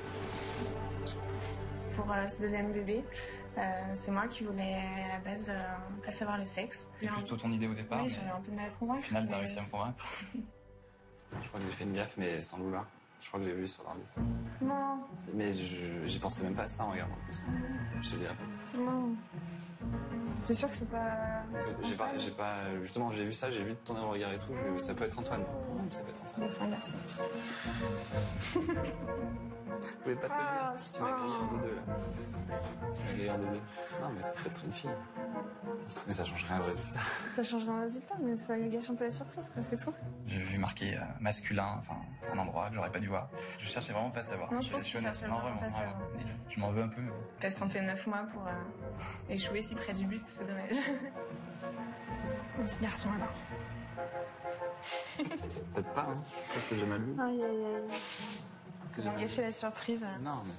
Pour ce deuxième bébé, c'est moi qui voulais à la base pas savoir le sexe.
C'est plutôt ton idée au départ.
Oui, j'avais un peu de mal à te convaincre.
Au final, t'as réussi à me convaincre. Je crois que j'ai fait une gaffe, mais sans le vouloir. Je crois que j'ai vu sur l'ordi.
Non.
Mais j'y pensais même pas à ça en regardant plus. Je te le dirai pas.
Non. T'es sûr que c'est pas...
J'ai pas... Justement, j'ai vu ça, j'ai vu ton regard et tout. Ça peut être Antoine. Ça peut être Antoine.
Bon, c'est un garçon.
Je pouvais pas te le dire. Si tu m'as grillé un des deux, là. Tu m'as grillé un des deux. Non, mais c'est peut-être une fille. Mais ça change rien au résultat.
Ça change rien au résultat, mais ça gâche un peu la surprise, quoi, c'est tout.
J'ai vu marqué masculin, enfin, un endroit que j'aurais pas dû voir. Je cherchais vraiment pas à savoir.
Non, je pense que tu cherchais vraiment pas à savoir.
Je m'en veux un peu. Mais...
Patienter 9 mois pour échouer si près du but, c'est dommage. Un petit garçon, alors.
Peut-être pas, hein. Peut-être que j'ai mal vu.
Aïe, aïe, aïe. Comment gâcher la surprise?
Non, mais...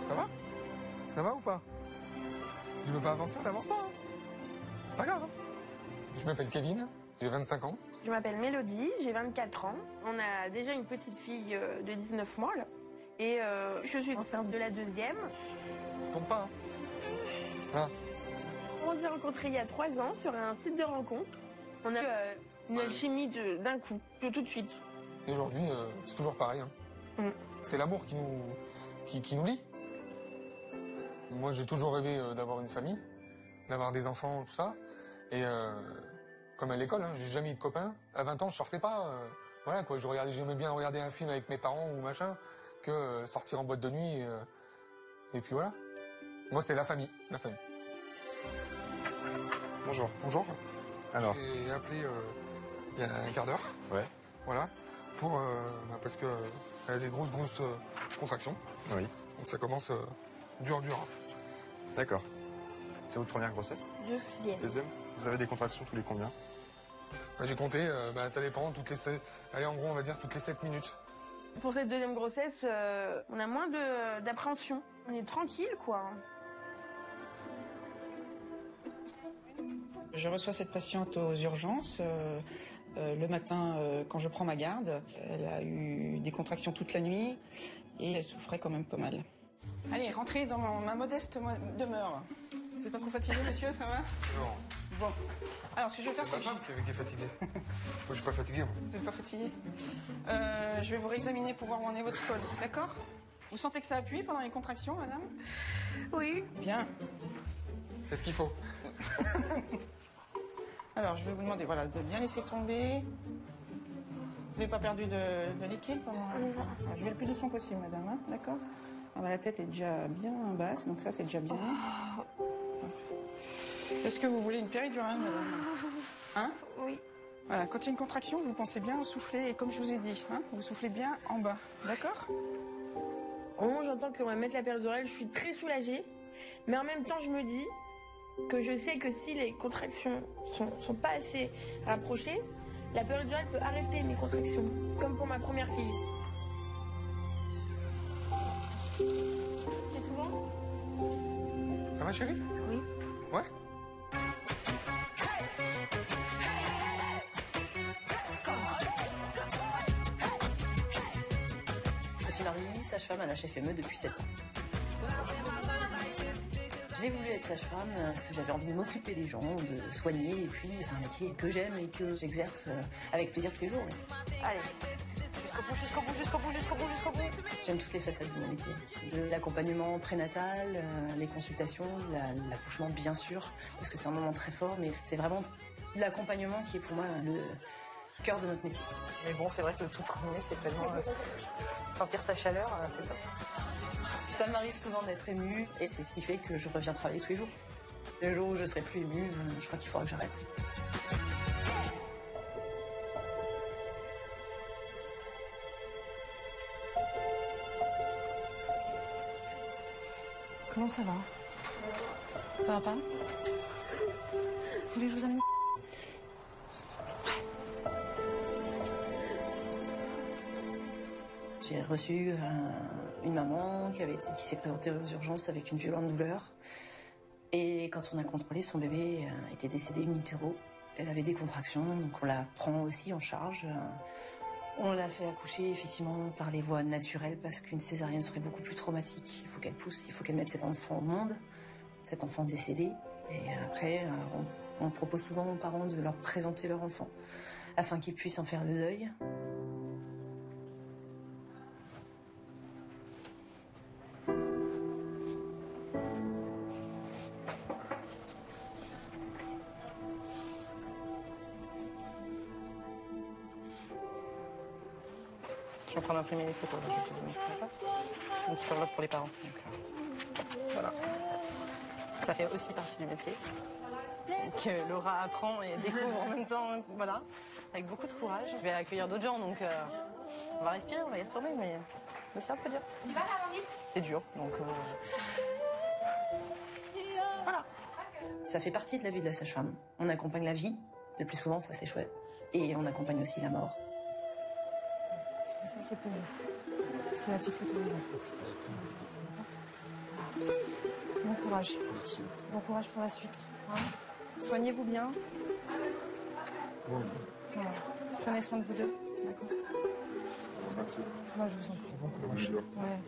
Ça va? Ça va ou pas? Si tu veux pas avancer, n'avance pas. Hein. C'est pas grave. Hein. Je m'appelle Kevin, j'ai 25 ans.
Je m'appelle Mélodie, j'ai 24 ans. On a déjà une petite fille de 19 mois, là. Et je suis enceinte de la deuxième.
Je compte pas, hein.
On s'est rencontrés il y a 3 ans sur un site de rencontre. On a une alchimie d'un coup, tout de suite.
Et aujourd'hui, c'est toujours pareil. Hein. C'est l'amour qui nous lie. Moi, j'ai toujours rêvé d'avoir une famille, d'avoir des enfants, tout ça. Et comme à l'école, hein, j'ai jamais eu de copain. À 20 ans, je sortais pas. Voilà quoi, j'aimais bien regarder un film avec mes parents ou machin, que sortir en boîte de nuit. Et puis voilà. Moi, c'est la famille.
Bonjour.
Bonjour.
Alors.
J'ai appelé il y a un quart d'heure.
Ouais.
Voilà. Pour parce que elle a des grosses contractions.
Oui.
Donc ça commence dur.
D'accord. C'est votre première grossesse? Deuxième. Vous avez des contractions tous les combien?
J'ai compté, ça dépend, allez, en gros, on va dire toutes les 7 minutes.
Pour cette deuxième grossesse, on a moins d'appréhension. On est tranquille, quoi.
Je reçois cette patiente aux urgences. Le matin, quand je prends ma garde, elle a eu des contractions toute la nuit et elle souffrait quand même pas mal. Allez, rentrez dans ma modeste demeure. Vous n'êtes pas trop fatigué, monsieur, ça va?
Non.
Bon. Alors, ce que je vais faire,
c'est... C'est ma femme qui est fatiguée. Moi, je suis pas fatigué, moi.
Vous n'êtes pas fatigué? Je vais vous réexaminer pour voir où en est votre col, d'accord? Vous sentez que ça appuie pendant les contractions, madame?
Oui.
Bien.
C'est ce qu'il faut.
Alors, je vais vous demander, voilà, de bien laisser tomber. Vous n'avez pas perdu de liquide pendant... Alors, je vais le plus doucement possible, madame, hein, d'accord? La tête est déjà bien basse, donc ça, c'est déjà bien. Est-ce que vous voulez une péridurale, madame? Hein?
Oui.
Voilà, quand il y a une contraction, vous pensez bien souffler, et comme je vous ai dit, hein, vous soufflez bien en bas, d'accord?
Au moment où j'entends qu'on va mettre la péridurale, je suis très soulagée. Mais en même temps, je me dis que je sais que si les contractions sont pas assez rapprochées, la péridurale peut arrêter mes contractions, comme pour ma première fille.
C'est tout bon?
Ça va, chérie?
Oui.
Ouais?
Je suis Marie, sage-femme à la HFME depuis 7 ans. J'ai voulu être sage-femme parce que j'avais envie de m'occuper des gens, de soigner, et puis c'est un métier que j'aime et que j'exerce avec plaisir tous les jours.
Allez, jusqu'au bout.
J'aime toutes les facettes de mon métier. De l'accompagnement prénatal, les consultations, l'accouchement bien sûr, parce que c'est un moment très fort, mais c'est vraiment l'accompagnement qui est pour moi cœur de notre métier.
Mais bon, c'est vrai que le tout premier, c'est tellement sentir sa chaleur, c'est top.
Ça m'arrive souvent d'être émue et c'est ce qui fait que je reviens travailler tous les jours. Le jour où je serai plus émue, je crois qu'il faudra que j'arrête.
Comment ça va? Ça va pas? Vous voulez que je vous amène?
J'ai reçu une maman qui s'est présentée aux urgences avec une violente douleur. Et quand on a contrôlé, son bébé était décédé in utero. Elle avait des contractions, donc on la prend aussi en charge. On l'a fait accoucher effectivement par les voies naturelles parce qu'une césarienne serait beaucoup plus traumatique. Il faut qu'elle pousse, il faut qu'elle mette cet enfant au monde, cet enfant décédé. Et après, on propose souvent aux parents de leur présenter leur enfant afin qu'ils puissent en faire le deuil.
Je suis en train d'imprimer les photos, donc je te montrerai pas. Une petite enveloppe pour les parents. Donc, voilà. Ça fait aussi partie du métier. Que Laura apprend et découvre en même temps, voilà, avec beaucoup de courage. Je vais accueillir d'autres gens, donc on va respirer, on va y retourner, mais c'est un peu dur.
Tu vas là, Mandy?
C'est dur, donc voilà.
Ça fait partie de la vie de la sage-femme. On accompagne la vie, le plus souvent, ça c'est chouette. Et on accompagne aussi la mort.
Ça, c'est pour vous. C'est la petite photo des enfants. Bon courage. Bon courage pour la suite. Hein, soignez-vous bien. Voilà. Prenez soin de vous deux. D'accord. Moi, je vous en prie. Ouais.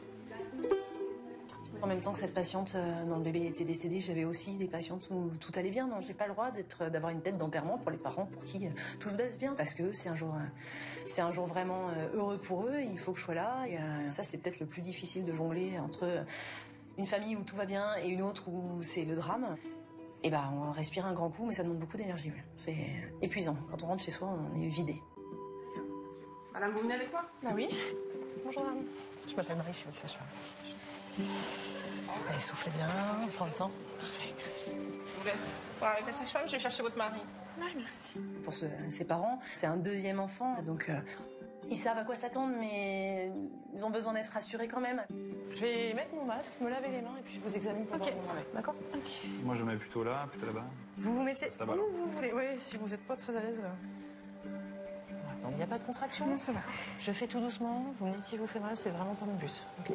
En même temps que cette patiente dont le bébé était décédé, j'avais aussi des patientes où tout allait bien. Non, j'ai pas le droit d'avoir une tête d'enterrement pour les parents pour qui tout se passe bien, parce que c'est un jour vraiment heureux pour eux. Il faut que je sois là. Et, ça, c'est peut-être le plus difficile de jongler entre une famille où tout va bien et une autre où c'est le drame. Et ben, on respire un grand coup, mais ça demande beaucoup d'énergie. Ouais. C'est épuisant. Quand on rentre chez soi, on est vidé.
Madame, vous venez avec moi?
Ah oui.
Bonjour, Anne. Je m'appelle Marie, je suis votre sage-femme. Allez, soufflez bien, prends le temps.
Parfait, merci.
Je vous laisse voir avec la sage-femme, je vais chercher votre mari.
Ouais, merci.
Pour ses parents, c'est un deuxième enfant, donc ils savent à quoi s'attendre, mais ils ont besoin d'être rassurés quand même.
Je vais mettre mon masque, me laver les mains et puis je vous examine pour voir comment on est. D'accord?
Ok.
Moi, je mets plutôt là, plutôt là-bas.
Vous vous mettez
Ça va,
où
là.
vous voulez. Oui, si vous n'êtes pas très à l'aise. Attends, il n'y a pas de contraction?
Non, ça va.
Je fais tout doucement. Vous me dites si je vous fais mal, c'est vraiment pas mon but. Ok?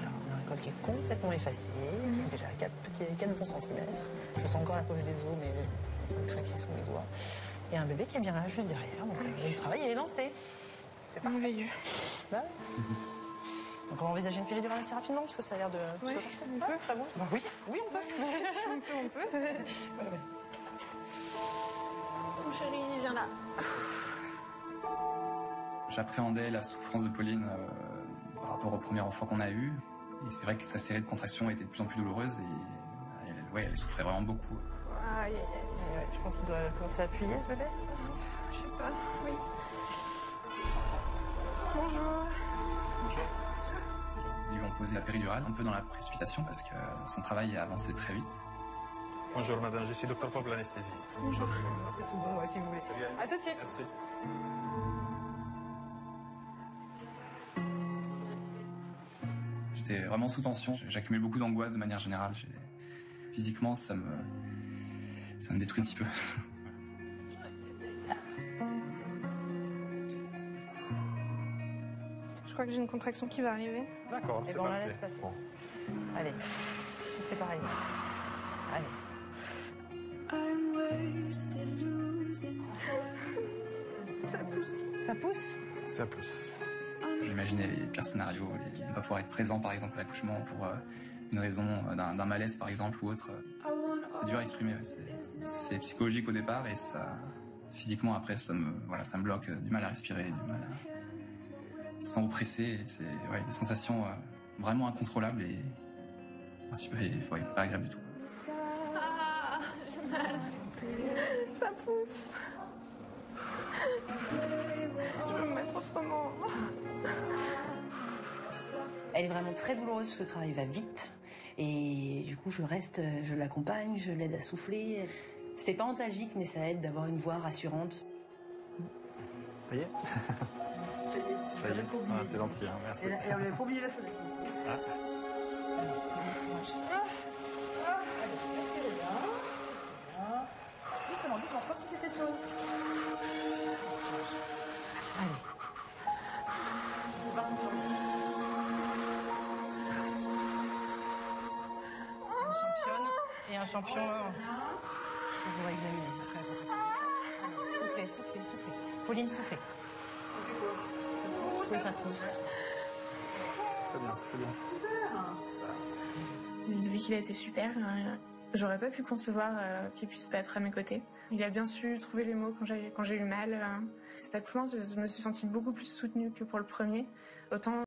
Alors, on a un col qui est complètement effacé, qui a déjà 4 bons centimètres. Je sens encore la poche des os, mais il est en train de craquer sous mes doigts. Et un bébé qui est bien là, juste derrière. Donc, le travail est lancé.
C'est merveilleux.
Bah, donc, on va envisager une péridurale assez rapidement, parce que ça a l'air de se
Ouais,
passer.
on peut.
Ça va? Bah, oui, oui, on peut.
Si on peut, on peut. Mon chéri, viens là.
J'appréhendais la souffrance de Pauline par rapport au premier enfant qu'on a eu. Et c'est vrai que sa série de contractions était de plus en plus douloureuse et elle souffrait vraiment beaucoup.
Aïe, aïe, aïe.
Ouais, je pense qu'il doit commencer à appuyer, ce bébé.
Je sais pas, oui. Bonjour.
Ils lui ont posé la péridurale un peu dans la précipitation parce que son travail a avancé très vite.
Bonjour madame, je suis docteur Paul, l'anesthésiste.
Bonjour. C'est tout bon, si vous voulez. À tout de suite.
À tout de suite.
J'étais vraiment sous tension, j'accumulais beaucoup d'angoisse de manière générale. Physiquement, ça me détruit un petit peu.
Je crois que j'ai une contraction qui va arriver.
D'accord,
Et
c'est
ben, on la
parfait.
laisse passer.
Bon.
Allez, c'est pareil. Allez.
Ça pousse. Ça pousse?
Ça pousse.
J'imaginais les pires scénarios, ne pas pouvoir être présent par exemple à l'accouchement pour une raison d'un malaise par exemple ou autre. C'est dur à exprimer, ouais. C'est psychologique au départ et ça, physiquement après ça me bloque, du mal à respirer, du mal à se sentir oppressé. C'est des sensations vraiment incontrôlables et pas agréables du tout.
Ah, j'ai mal. Ça pousse.
Je vais me mettre autrement.
Elle est vraiment très douloureuse parce que le travail va vite. Et du coup, je reste, je l'accompagne, je l'aide à souffler. C'est pas antalgique, mais ça aide d'avoir une voix rassurante.
Ça y est. Ça y est. Ah, c'est gentil, hein, merci.
Et on n'avait pas oublié la sonnette.
Ah.
Doucement, doucement, comme si c'était sur une...
Allez.
C'est parti pour lui.
Un champion pour vous examiner après la contraction. Allez, soufflez. Pauline, soufflez. Pousse, ça pousse.
Souffle bien.
Vu qu'il a été super, j'aurais pas pu concevoir qu'il puisse pas être à mes côtés. Il a bien su trouver les mots quand j'ai eu mal. Cet accouchement, je me suis sentie beaucoup plus soutenue que pour le premier. Autant